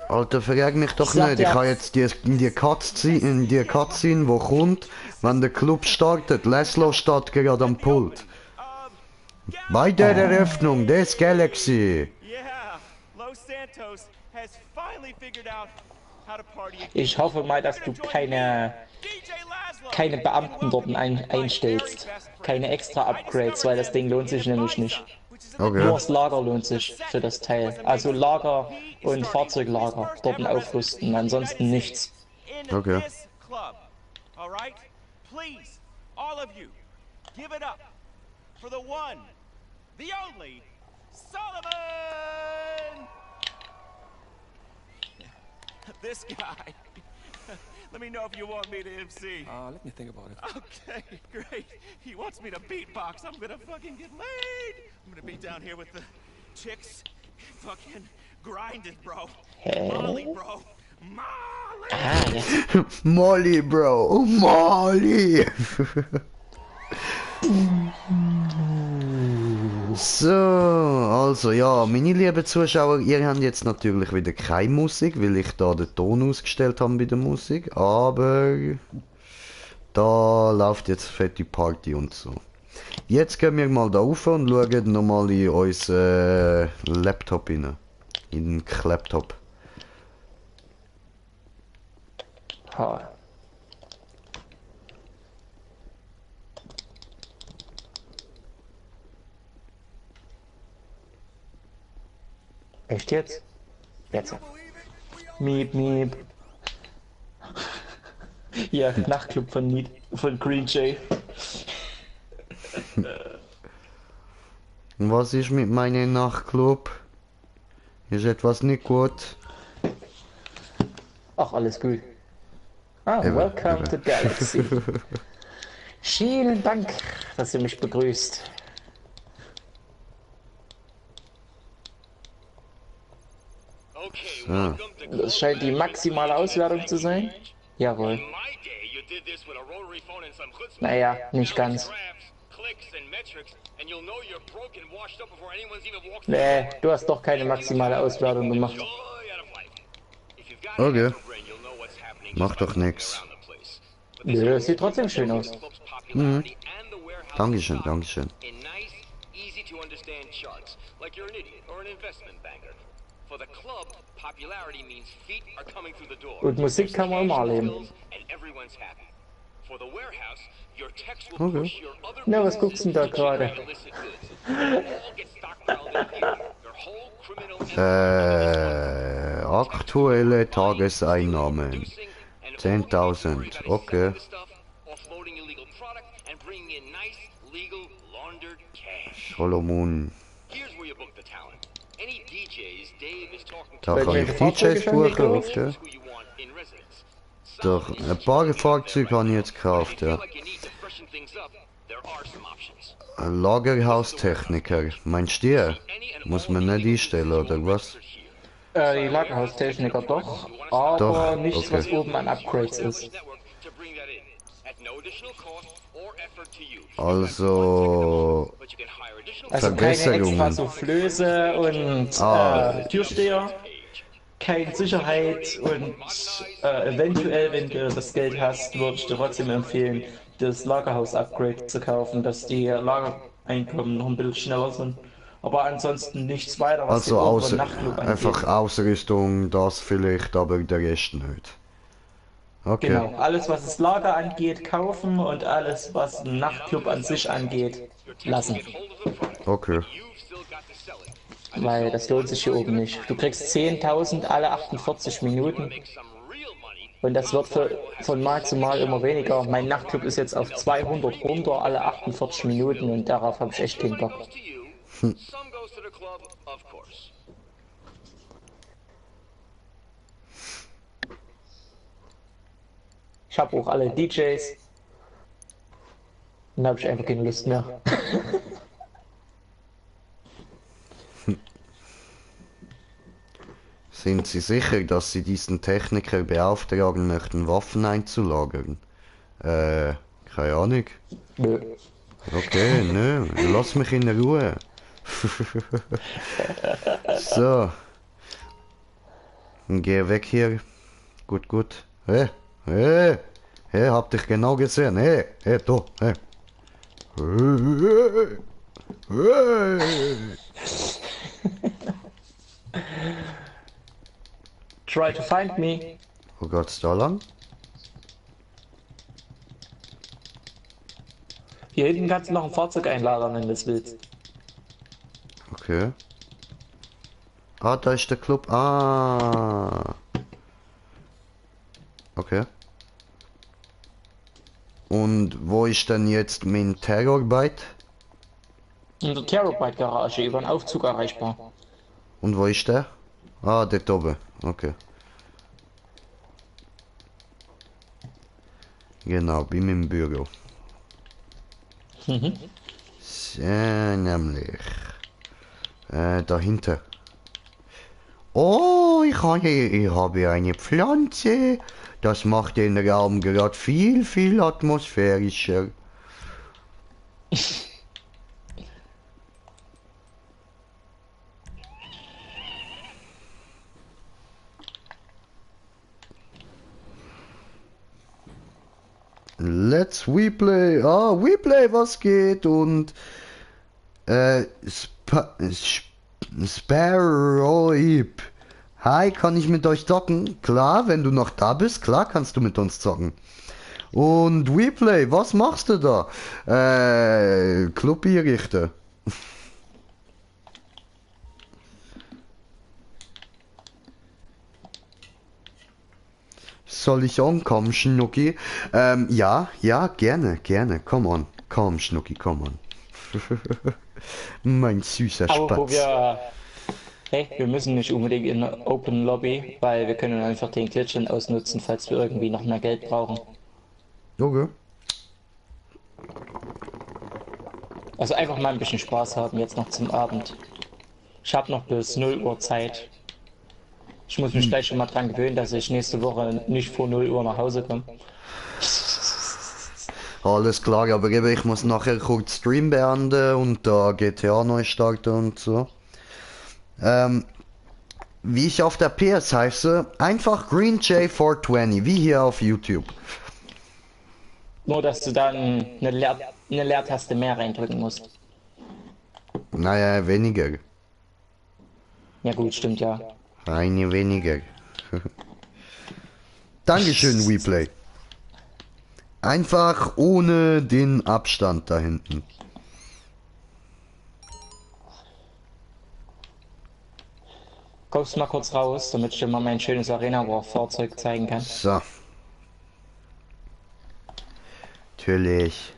Alter, frag mich doch Sag nicht. ja. Ich habe jetzt die Cutscene, wo kommt, wenn der Club startet. Laszlo steht gerade am Pult. Bei der Eröffnung des Galaxy. Yeah. Los Santos has finally figured out how to party again. Ich hoffe mal, dass du keine Beamten dort einstellst. Keine extra Upgrades, weil das Ding lohnt sich nämlich nicht. Nur Okay. das Lager lohnt sich für das Teil. Also Lager und Fahrzeuglager dort aufrüsten, ansonsten nichts. Okay. Alright? Please, all of you, give it up for the one, the only, Sullivan! This guy. Let me know if you want me to MC. Let me think about it. Okay, great. He wants me to beatbox. I'm gonna fucking get laid. I'm gonna be down here with the chicks. Fucking grinding, bro. Molly, bro. Molly! Molly, Bro, Molly! So, also ja, meine lieben Zuschauer, ihr habt jetzt natürlich wieder keine Musik, weil ich da den Ton ausgestellt habe bei der Musik, aber da läuft jetzt fette Party und so. Jetzt gehen wir mal da rauf und schauen nochmal in unseren Laptop rein. In den Laptop. Ha. Echt jetzt? Jetzt. Miep, miep. Ja, Nachtclub von Green Jay. Was ist mit meinem Nachtclub? Ist etwas nicht gut? Ach, alles gut. Welcome to Galaxy. Vielen Dank, dass ihr mich begrüßt. So. Das scheint die maximale Auswertung zu sein. Jawohl. Naja, nicht ganz. Nee, du hast doch keine maximale Auswertung gemacht. Okay. Macht doch nix. Nö, sieht trotzdem schön aus. Mhm. Dankeschön, Dankeschön. Und Musik kann man immer erleben. Okay. Na, was guckst du denn da gerade? Aktuelle Tageseinnahmen. 10.000, okay. Solomon. Da kann ich DJs buchen, okay. Doch, ein paar Fahrzeuge habe ich jetzt gekauft, ja. Ein Lagerhaustechniker, meinst du? Muss man nicht einstellen, oder was? Die Lagerhaustechniker doch, aber Doch, nichts, okay. was oben an Upgrades ist. Also Also keine extra Verbesserungen. Soufflöse und Türsteher, keine Sicherheit und eventuell, wenn du das Geld hast, würde ich dir trotzdem empfehlen, das Lagerhaus-Upgrade zu kaufen, dass die Lagereinkommen noch ein bisschen schneller sind. Aber ansonsten nichts weiter, was Also den Nachtclub angeht. einfach Ausrüstung, das vielleicht, aber der Rest nicht. Okay. Genau, alles was das Lager angeht, kaufen und alles was den Nachtclub an sich angeht, lassen. Okay. Weil das lohnt sich hier oben nicht. Du kriegst 10.000 alle 48 Minuten. Und das wird von Mal zu Mal immer weniger. Mein Nachtclub ist jetzt auf 200 runter alle 48 Minuten und darauf habe ich echt keinen Bock. Ich habe auch alle DJs. Dann habe ich einfach keine Lust mehr. Sind Sie sicher, dass Sie diesen Techniker beauftragen möchten, Waffen einzulagern? Keine Ahnung. Nö. Okay, nö, lass mich in Ruhe. So. Geh weg hier. Gut, gut. Hey, hey, hey, hab dich genau gesehen. Hey, hey, du, hey. Hey, hey. Try to find me. Wo geht's da lang? Hier hinten kannst du noch ein Fahrzeug einlagern, wenn du es willst. Okay. Ah, da ist der Club. Ah. Okay. Und wo ist denn jetzt mein Terrorbite? In der Terabyte-Garage über einen Aufzug erreichbar. Und wo ist der? Ah, dort oben. Okay. Genau, wie im Büro. Mhm. Nämlich. Dahinter. Oh, ich habe eine Pflanze. Das macht den Raum gerade viel, viel atmosphärischer. Let's Weplay. Ah, Weplay, was geht? Und Sparrow. Hi, kann ich mit euch zocken? Klar, wenn du noch da bist, klar kannst du mit uns zocken. Und Weplay, was machst du da? Club-Richter. Soll ich ankommen, Schnucki? Ja, gerne. Come on. Komm, Schnucki, come on. Mein süßer Aber Spatz. wir müssen nicht unbedingt in eine Open Lobby, weil wir können einfach den Glitch dann ausnutzen, falls wir irgendwie noch mehr Geld brauchen. Okay. Also einfach mal ein bisschen Spaß haben jetzt noch zum Abend. Ich habe noch bis 0 Uhr Zeit. Ich muss mich gleich schon mal dran gewöhnen, dass ich nächste Woche nicht vor 0 Uhr nach Hause komme. Alles klar, aber eben, ich muss nachher kurz Stream beenden und da GTA neu starten und so. Wie ich auf der PS heiße, einfach GreenJ420, wie hier auf YouTube. Nur, dass du dann eine Leertaste mehr reindrücken musst. Naja, weniger. Ja gut, stimmt ja. Eine weniger. Dankeschön, Weplay. Einfach ohne den Abstand da hinten. Kommst mal kurz raus, damit ich dir mal mein schönes Arena War Fahrzeug zeigen kann. So. Natürlich.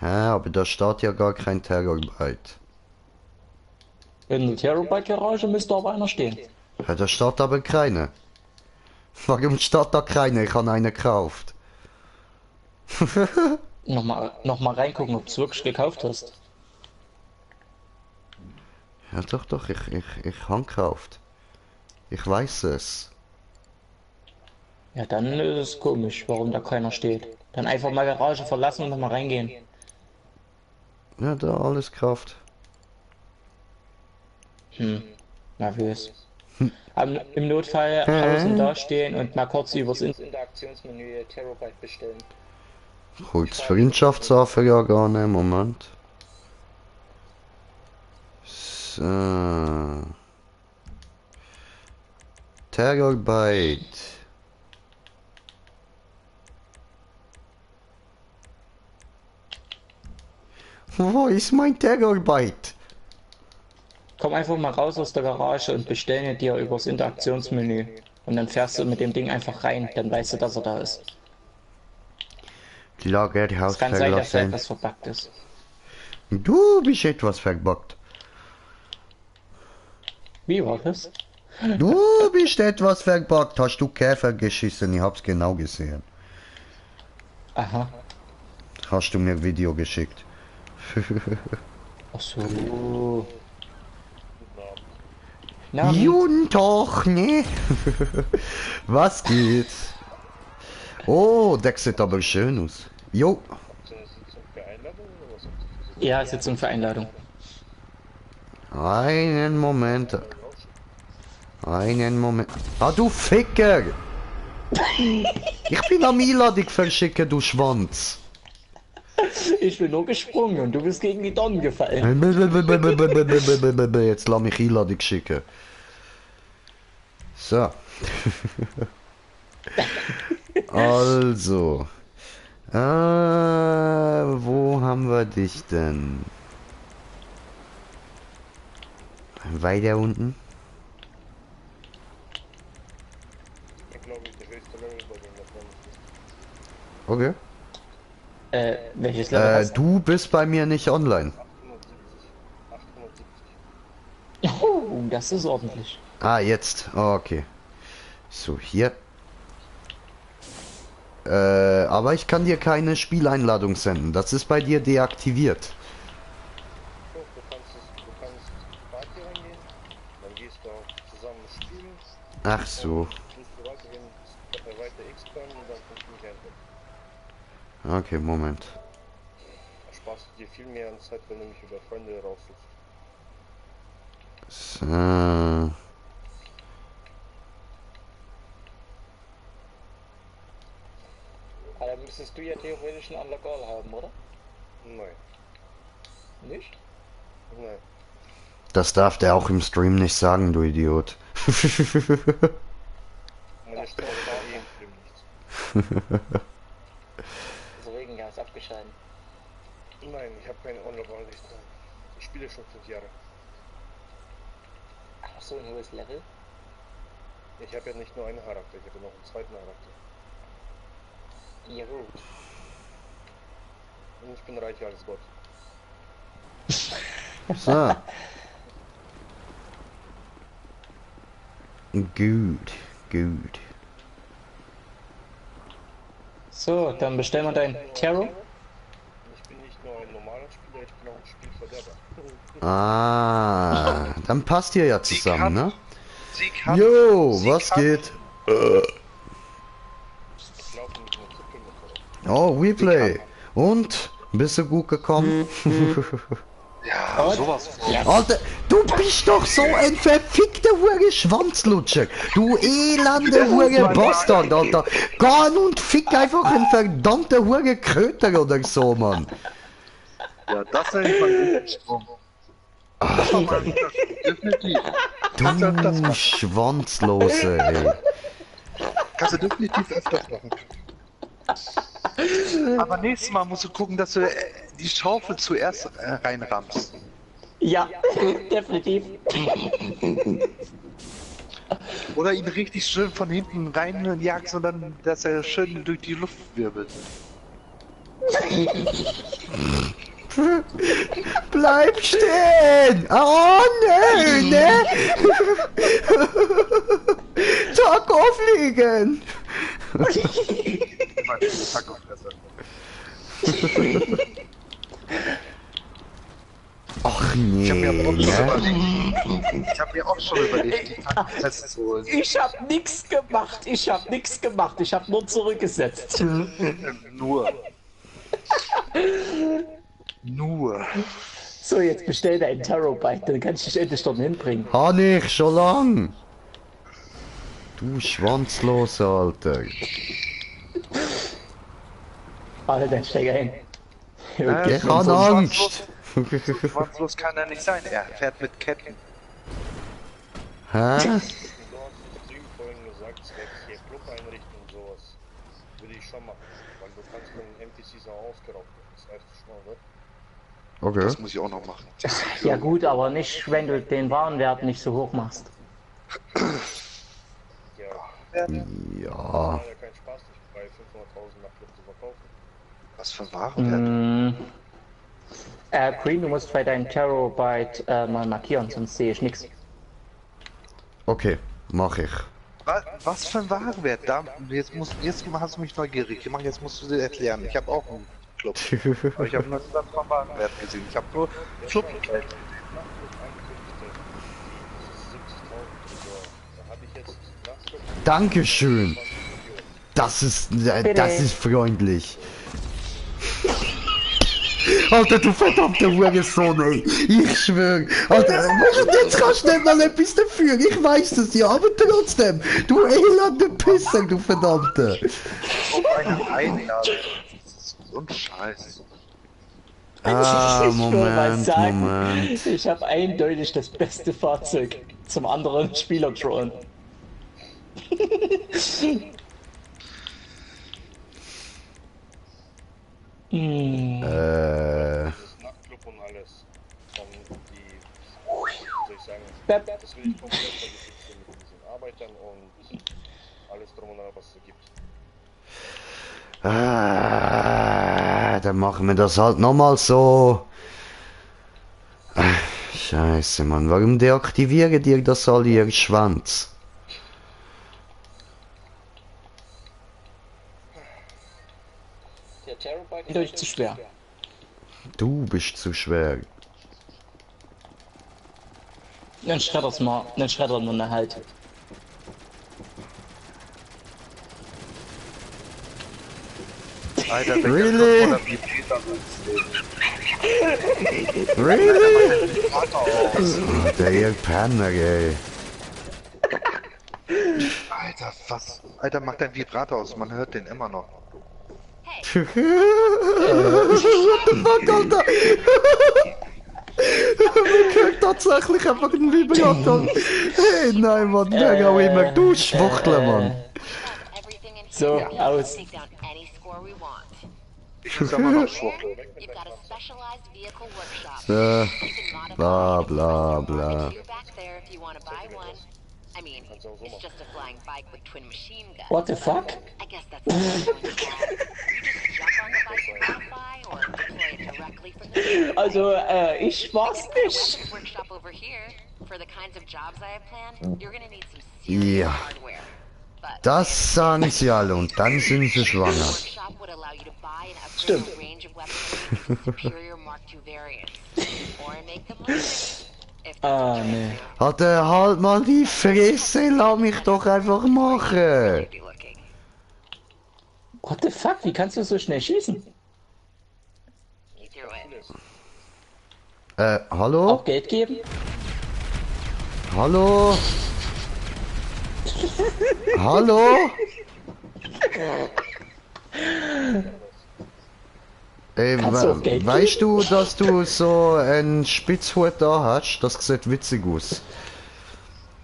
Ja, aber da steht ja gar kein Terrorbite. In der Terrorbike Garage müsste aber einer stehen. Ja, da steht aber keine. Warum steht da keine? Ich habe eine gekauft. Noch mal reingucken, ob du es wirklich gekauft hast. Ja doch, ich habe gekauft. Ich weiß es. Ja, dann ist es komisch, warum da keiner steht. Dann einfach mal Garage verlassen und noch mal reingehen. Ja, da alles gekauft. Nervös. Im Notfall außen da stehen und mal kurz übers Interaktionsmenü Terabyte bestellen. Kurz Freundschaftsanfrage, ne, Moment. So. Terabyte. Wo ist mein Terabyte? Komm einfach mal raus aus der Garage und bestell dir übers Interaktionsmenü. Und dann fährst du mit dem Ding einfach rein, dann weißt du, dass er da ist. Lagerhaus Es kann sein, dass da verlassen. etwas verbuggt ist. Du bist etwas verbuggt. Wie war das? Du bist etwas verbuggt. Hast du Käfer geschissen? Ich hab's genau gesehen. Aha. Hast du mir Video geschickt? Ach so. Na, Guten Tag, ne? Was geht? Oh, das sieht aber schön aus. Jo. ja, Sitzung für Einladung. Einen Moment. Einen Moment. Ah, du Ficker! Ich bin am Einladung verschicken, du Schwanz. Ich bin nur gesprungen und du bist gegen die Donnen gefallen. Jetzt lass mich Einladung schicken. So. Also. Wo haben wir dich denn? Weiter unten? Okay. Welches Level hast du? Du bist bei mir nicht online. Oh, das ist ordentlich. Ah, jetzt. Oh, okay. So, hier. Aber ich kann dir keine Spieleinladung senden. Das ist bei dir deaktiviert. Doch, du kannst Party reingehen, dann gehst du auch zusammen spielen. Ach so. Musst du weiterhin weiter X können und dann funktioniert es. Okay, Moment. Da sparst du dir viel mehr an Zeit, wenn du mich über Freunde raussuchst. So. Aber dann müsstest du ja theoretisch einen Unlock All haben, oder? Nein. Nicht? Nein. Das darf der auch im Stream nicht sagen, du Idiot. Meine Stimme war eh im Film nichts. Das Regengas abgeschalten. Nein, ich habe keine Online-Ansicht. Ich spiele schon 5 Jahre. Ach, so ein hohes Level? Ich habe ja nicht nur einen Charakter, ich habe noch einen zweiten Charakter. Juhu. Und ich bin reicher als Gott. So. Gut, gut. So, dann bestellen wir dein Terror. Ich bin nicht nur ein normaler Spieler, ich bin auch ein Spielverderber. Ah, dann passt ihr ja zusammen, ne? Sie kann. Jo, sie was kann- geht? Ich laufe mit einer Zipfelmesser. Oh, Replay. Und? Bist du gut gekommen? Ja, sowas von. Alter, du bist doch so ein verfickter Hure Schwanzlutscher. Du elende Hure Bastard, Alter. Geh und fick einfach einen verdammten Hure Kröter oder so, Mann. Ja, das nenne ich mal einen Sprung. Das war mal ein guter Sprung, definitiv. Kannst du öfters Du machen. Schwanzlose, ey. Kannst du definitiv öfters machen. Aber nächstes Mal musst du gucken, dass du die Schaufel zuerst reinrammst. Ja, definitiv. Oder ihn richtig schön von hinten reinjagst und dann, dass er schön durch die Luft wirbelt. Bleib stehen! Oh, nö, ne? Tag aufliegen! Ach nee, Ich habe mir, auch schon ne? überlegt- ich hab mir auch schon überlegt, die Tacken festzuholen. Ich hab nix gemacht, ich hab nur zurückgesetzt. Nur. Nur. So, jetzt bestell dein Terror-Bike, dann kann ich dich endlich dort hinbringen. Han ich schon lang! Du Schwanzlose, Alter. Warte, dann steig ein. Ja, Ich so hab Angst! schwarzlos kann er nicht sein, er fährt mit Ketten. Hä? Du hast im Stream vorhin gesagt, zwecks hier Club einrichten und sowas. Würde ich schon machen, weil du kannst von den NPCs auch ausgeraubt werden. Das heißt schon mal, oder? Okay. Das muss ich auch noch machen. Ja gut, aber nicht, wenn du den Warenwert nicht so hoch machst. Ja, Ja. macht ja keinen Spaß, nicht bei 500.000 nach Club zu verkaufen. Was für Warenwert? Green, du musst bei deinem Terror-Byte mal markieren, sonst sehe ich nichts. Okay, mach ich. Was für ein Warenwert? Da, jetzt hast du mich neugierig gemacht, jetzt musst du dir erklären. Ich habe auch einen Club. Aber ich habe noch nicht von Warenwert gesehen. Ich habe nur Clubgeld. Nach Club Einkünfte, die 70.000 Tresor. Da habe ich jetzt nach Club Dankeschön. 20 Millionen. Das ist freundlich. Alter, du verdammter Hurensohn, ey. Ich schwör. Alter, jetzt kannst du nicht mal etwas dafür. Ich weiß es ja, aber trotzdem. Du elende Pisser, du verdammter. Auf einen Einladung. Und Scheiß. Ah, Ich will mal Moment, sagen, Moment. ich habe eindeutig das beste Fahrzeug zum anderen Spieler drawn. Das Nachtclub und alles. Von die, wie soll ich sagen, Bep. das will ich komplett vergessen mit diesen Arbeitern und alles drum und dran, was es so gibt. Dann machen wir das halt nochmal so. Scheiße, Mann. Warum deaktivieren die das alle ihr Schwanz? Durch zu schwer. Du bist zu schwer. Dann schredder's mal, dann schreddern wir halt. Alter, Really? Really? Oh, der ihr Penner, ey. Alter, was? Alter, mach dein Vibrator aus, man hört den immer noch. What the fuck, Alter? Man hört tatsächlich einfach einen Vibrator. Hey, nein, Mann, wer auch immer. Du Schwuchtel, Mann. So, aus. Ich muss immer noch schwuchteln. Bla bla bla. What the fuck? Also, ich war's nicht. Ja. Das sagen sie alle und dann sind sie schwanger. Stimmt. Ah, nee. Hat er halt mal die Fresse, lass mich doch einfach machen. What the fuck? Wie kannst du so schnell schießen? Hallo? Auch Geld geben? Hallo? Hallo? Kannst du auch Geld weißt du, dass du so einen Spitzhut da hast? Das sieht witzig aus.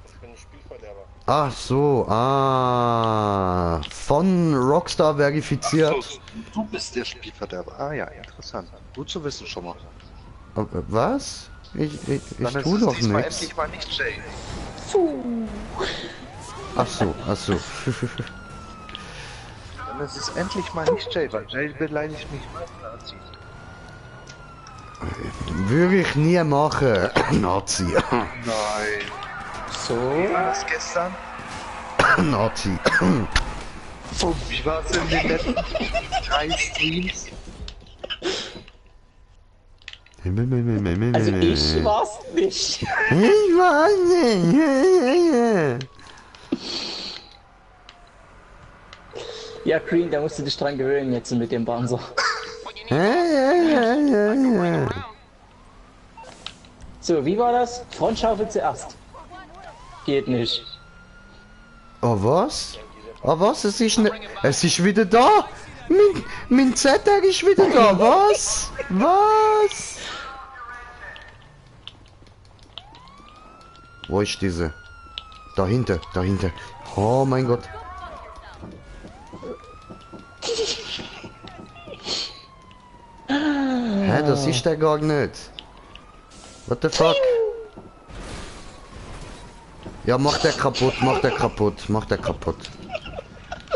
Ich bin ein Spielverderber. Ach so, von Rockstar verifiziert. So, du bist der Spielverderber. Ah ja, interessant. Gut zu wissen schon mal. Was? Ich Dann ist tu es doch diesmal nichts. endlich mal nicht Jay. Ach so. Dann ist es endlich mal nicht Jay, weil Jay beleidigt mich weiter als ich. Würde ich nie machen, Nazi. Nein. So. Wie war das gestern? Nazi. Wie war es in den letzten 3 Streams? Also ich war's nicht. Ich weiß nicht. Ja, Green, da musst du dich dran gewöhnen jetzt mit dem Banzer. So, wie war das? Frontschaufel zuerst. Geht nicht. Oh was? Oh was? Es ist wieder da! Mein ZR ist wieder da! Was? Was? Wo ist diese? Dahinter. Oh mein Gott. Hä, das ist der gar nicht. What the fuck? Ja, mach der kaputt.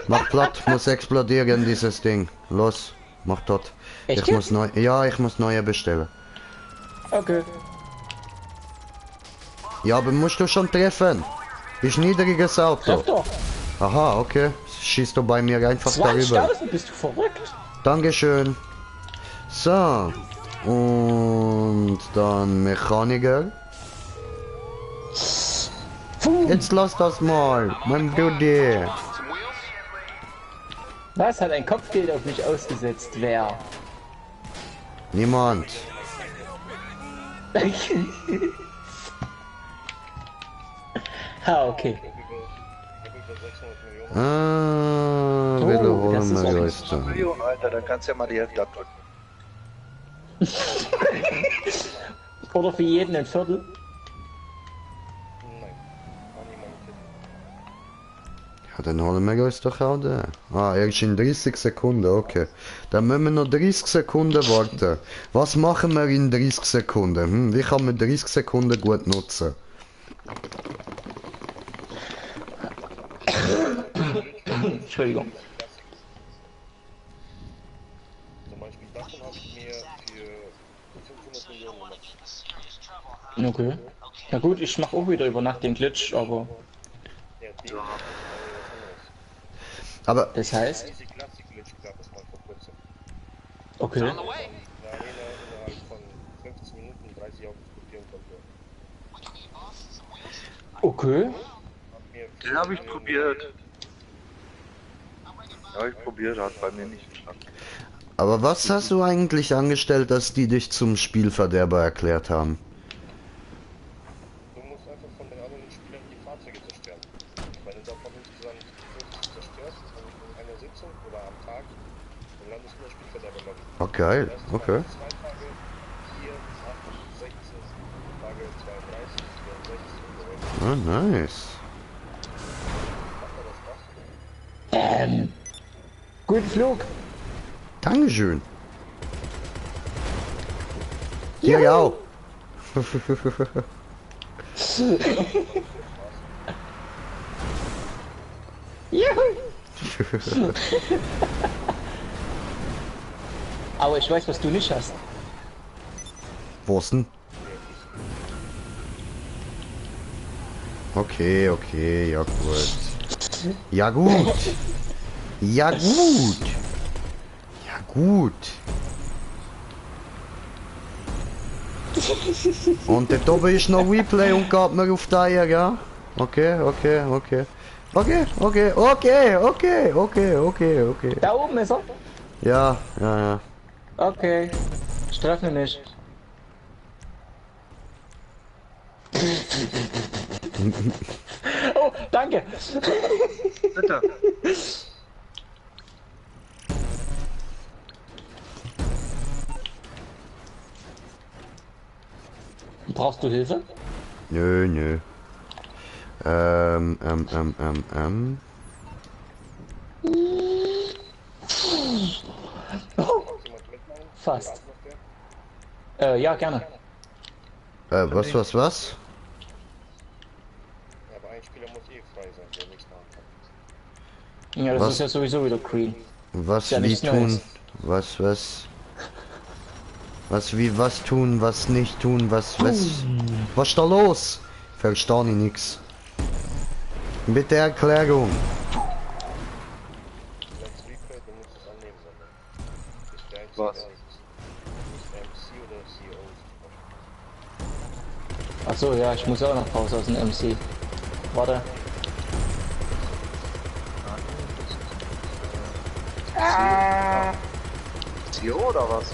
Mach platt, muss explodieren dieses Ding. Los, mach dort. Echt Ich muss neu. Ja, ich muss neue bestellen. Okay. Ja, aber musst du schon treffen. Ist niedriges Auto. Treff doch. Aha, okay. Schießt du bei mir einfach 20.000, darüber. bist du verrückt? Dankeschön. So. Und dann Mechaniker. Jetzt lass das mal, mein Bruder. Was hat ein Kopfgeld auf mich ausgesetzt? Wer? Niemand. Ah, okay. Wiederholen das ist wir auch Geister. Million, Alter, dann kannst du ja mal die Hälfte abdrücken. Oder für jeden ein Viertel? Ja, dann holen wir uns doch auch den. Ah, erst in 30 Sekunden, okay. Dann müssen wir noch 30 Sekunden warten. Was machen wir in 30 Sekunden? Wie kann man 30 Sekunden gut nutzen? Entschuldigung. Zum Beispiel davon habe ich mir für 500 Millionen gemacht. Okay. Na gut, ich mach auch wieder über Nacht den Glitch, aber... Ja, die was anderes. Aber Das heißt... Easy Classic Glitch gab es mal vor kurzem. Okay. In der Arena innerhalb von 15 Minuten 30 Autos kopieren konnte. Okay. Den habe ich probiert. Ja, ich probiert, hat bei mir nicht geklappt. Aber was hast du eigentlich angestellt, dass die dich zum Spielverderber erklärt haben? Du musst einfach von den anderen Spielern die Fahrzeuge zerstören. Wenn du davon insgesamt 50 zerstörst, in einer Sitzung oder am Tag, dann landest du in der Spielverderber-Lobby. Oh, geil. Okay. 2 Tage, 4, 8, 16 Tage, 32, 64 und so weiter. Ah, nice. Macht aber Spaß. Guten Flug. Dankeschön. Dir ja auch. Aber ich weiß, was du nicht hast. Wo's denn? Okay, okay, ja gut. Ja gut. Ja gut. Ja gut. Und der oben ist noch Replay und geht mir auf die Eier, ja? Okay, okay, okay. Okay, okay, okay, okay, okay, okay, okay. Da oben ist er. Ja, ja, ja. Okay. Streffen mich. Oh, danke. Bitte. Brauchst du Hilfe? Nö, nö. ähm. Fast. Ja, gerne. Was? Ja, aber ein Spieler muss eh frei sein, der nichts machen kann. Ja, das Was? ist ja sowieso wieder green. Was, Ja, wie nichts tun? Neues. Was, wie, was tun, was nicht tun, was ist da los? Verstehe ich nix. Bitte Erklärung. Let's Replay, du musst es annehmen, sondern ist der einzige, Was? der nichts ist. MC oder CEO ist. Achso, ja, ich muss ja auch noch raus aus dem MC. Warte. CEO oder was?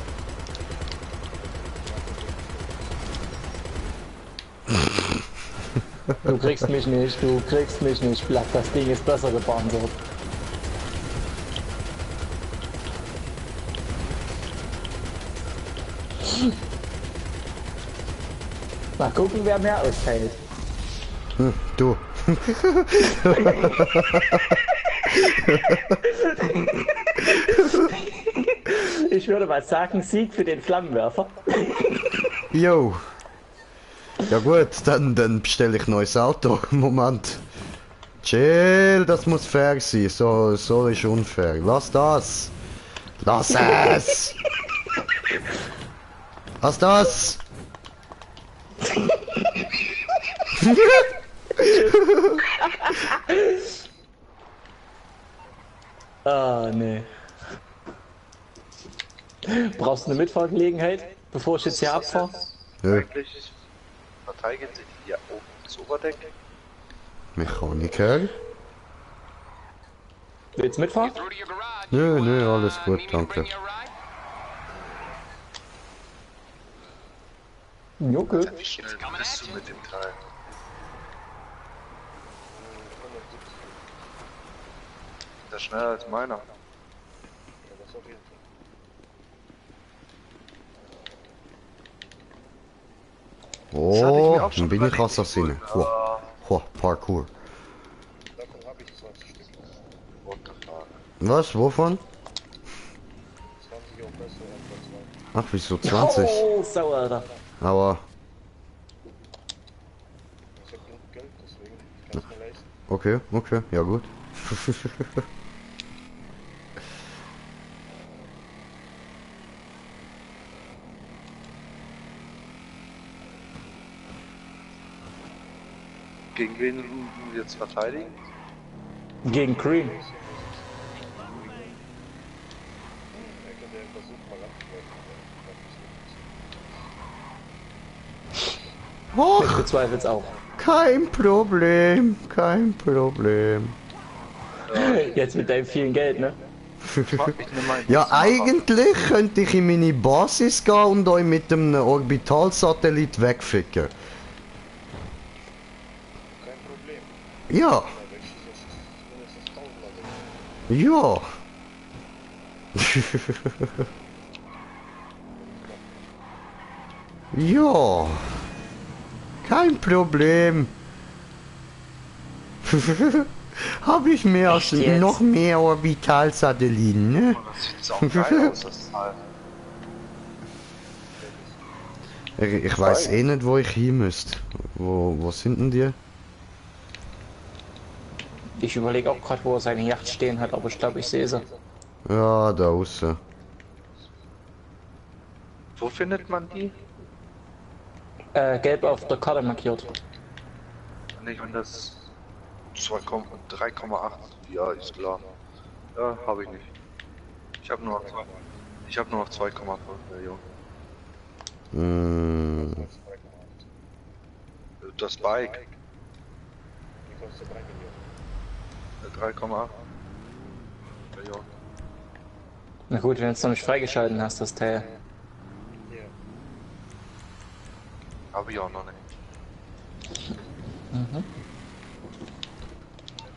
Du kriegst mich nicht, Blatt. Das Ding ist besser gefahren so. Mal gucken, wer mehr ausfällt. Du. Ich würde mal sagen, Sieg für den Flammenwerfer. Jo. Ja gut, dann bestelle ich neues Auto. Moment. Chill, das muss fair sein. So ist unfair. Lass das. Lass es. Lass das. Ah, nee. Brauchst du eine Mitfahrgelegenheit, bevor ich jetzt hier abfahre? Nö. Eigentlich verteidigen sie hier oben das Oberdeck. Mechaniker. Willst du mitfahren? Nö, alles gut, danke. Okay. Wie schnell bist du mit dem Teil? Das ist schneller als meiner. Ja, das auf jeden Fall. Oh, dann bin ich Assassine. Parkour. Davon habe ich 20 Stück. Was? Wovon? 20 auch besser, etwa 2. Ach, wieso 20? Oh, sauer, Alter. Aber, Ich habe genug Geld, deswegen kann ich mir leisten. okay, ja gut. Gegen wen wir jetzt verteidigen? Gegen Cream. Och, Ich bezweifle es auch. kein Problem, kein Problem. Jetzt mit deinem vielen Geld, ne? Ja, eigentlich könnte ich in meine Basis gehen und euch mit einem Orbitalsatellit wegficken. Kein Problem. Ja, ja. Ja, kein Problem. Habe ich mehr als jetzt? noch mehr Orbitalsatelliten, ne? Das sieht sau geil aus, das Teil. Ich weiß eh nicht, wo ich hin müsste. Wo sind denn die? Ich überlege auch gerade, wo er seine Yacht stehen hat, aber ich glaube, ich sehe sie. Ja, da außen. Wo findet man die? Gelb auf der Karte markiert. Nicht, wenn das 3,8. Ja, ist klar. Ja, habe ich nicht. Ich habe nur noch 2,5 Millionen. Hm. Das Bike. Die kostet 3 Millionen. 3,8 Millionen. Na gut, wenn du es noch nicht freigeschalten hast, das Teil. Hier. Habe ich auch noch nicht.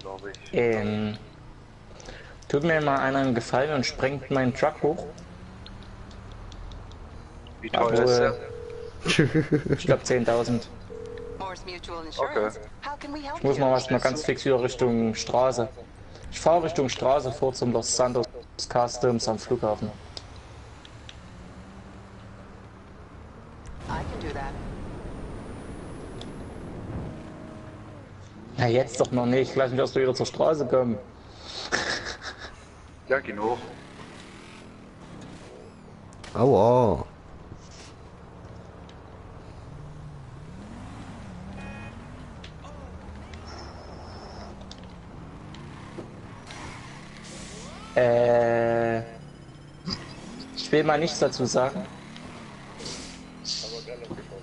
Glaube ich. Tut mir mal einer einen Gefallen und sprengt meinen Truck hoch. Wie teuer ist der? Ich glaube 10.000. Okay. Ich muss mal ganz fix wieder Richtung Straße. Ich fahre Richtung Straße vor zum Los Santos Customs am Flughafen. Na jetzt doch noch nicht, lass mich erst wieder zur Straße kommen. Ja, genug. Aua. Ich will mal nichts dazu sagen. Aber geil aufgeschaut.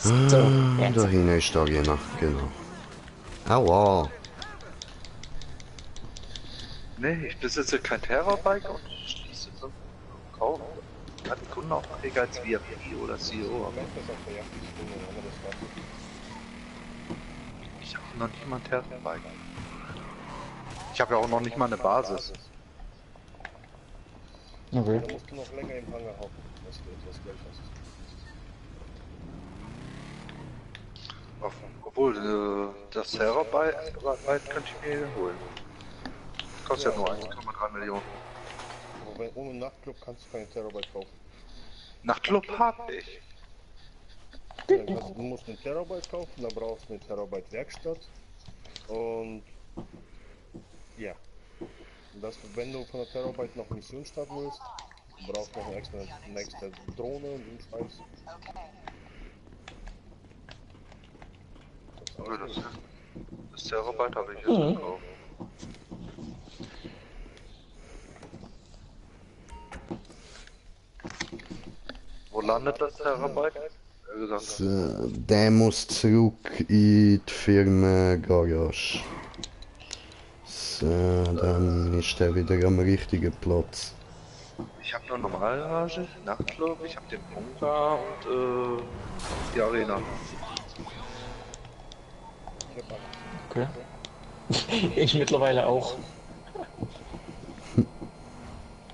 So, Da jetzt. hinten ist da einer, genau. Aua. Nee, ich besitze kein Terrorbike und schließe zum Kauf. Hat die Kunden auch weniger als VIP oder CEO. Merkt das auf der Yacht, die Stunde, wenn man das macht. Ich habe noch nicht mal ein Terrorbike. Ich habe ja auch noch nicht mal eine Basis. Okay. Da musst du noch länger im Hangar hocken, dass du etwas Geld hast. Obwohl, das Terrorbike könnte ich mir holen. Kostet ja nur 1,3 Millionen. Aber ohne Nachtclub kannst du keinen Terabyte kaufen. Nachtclub hab ich. Ja, du musst einen Terabyte kaufen, dann brauchst du eine Terabyte Werkstatt. Und ja. Das, wenn du von der Terabyte noch Mission starten willst, brauchst du noch eine extra Drohne und den Scheiß. Okay, das Terabyte habe ich jetzt gekauft. Wo landet das Terabyte? Der muss zurück in die Firmengarage. So, dann ist der wieder am richtigen Platz. Ich habe nur Normalgarage, Nachtclub, ich habe den Bunker und die Arena. Okay. Ich mittlerweile auch.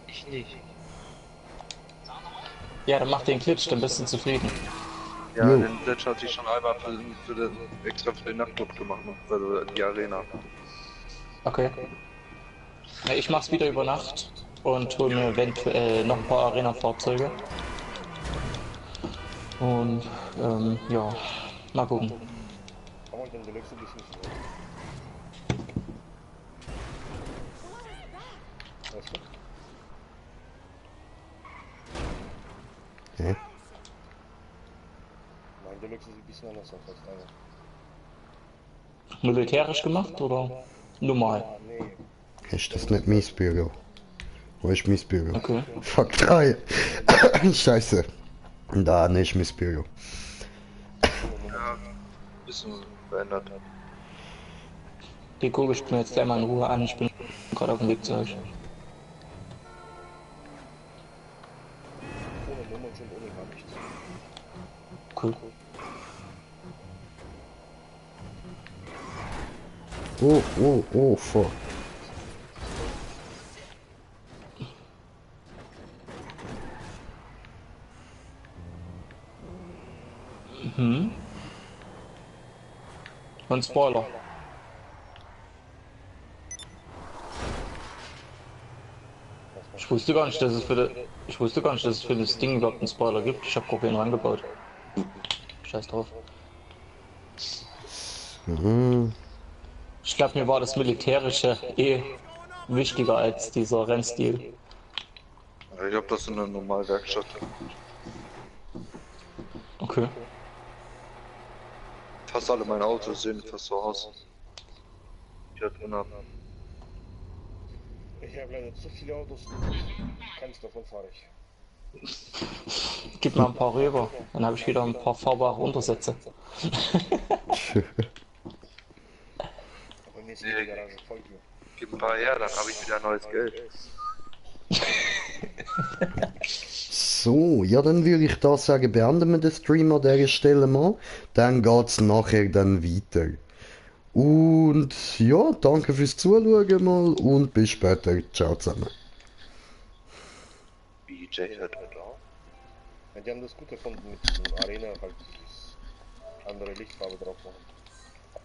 Ich nicht. Ja, dann mach den Glitch, dann bist du zufrieden. Ja, Jo. den Glitch hatte ich schon einmal für den, extra für den Nachtclub gemacht, also die Arena. Okay. Ja, ich mach's wieder über Nacht und hol mir eventuell noch ein paar Arena-Fahrzeuge. Und ja, mal gucken. Kann man den Deluxe Edition nicht. Weißt du? Hä? Nein, Der Deluxe sieht ein bisschen anders aus als deine. Militärisch gemacht oder normal? Nee. Ist das nicht mein Büro? Wo ist mein Büro? Okay. Fuck 3. Scheiße. Da nicht mein Büro. Ja, bisschen verändert. Die gucke ich mir jetzt gleich mal in Ruhe an. Ich bin gerade auf dem Weg zu euch. Ohne Nummern und ohne gar nichts. Cool. Oh, fuck. Mhm. Und Spoiler. Ich wusste gar nicht, dass es für das Ding überhaupt einen Spoiler gibt. Ich habe Probieren rangebaut. Scheiß drauf. Mhm. Ich glaube, mir war das Militärische wichtiger als dieser Rennstil. Ja, ich hab das in einer normalen Werkstatt. Okay. Fast alle meine Autos sehen fast so aus. Ich hatte drin hab. Ich habe leider zu viele Autos. Keins davon fahre ich. Gib mal ein paar rüber, dann habe ich wieder ein paar fahrbare Untersätze. Aber mir ist die Garage voll hier. Gib ein paar her, dann habe ich wieder neues Geld. So, ja, dann würde ich da sagen, beenden wir den Stream an dieser Stelle mal. Dann geht's nachher dann weiter. Und ja, danke fürs Zuschauen mal und bis später. Ciao zusammen. BJ hat da. Ja, die haben das gut erfunden mit diesem Arena, halt dieses andere Lichtfarbe drauf machen.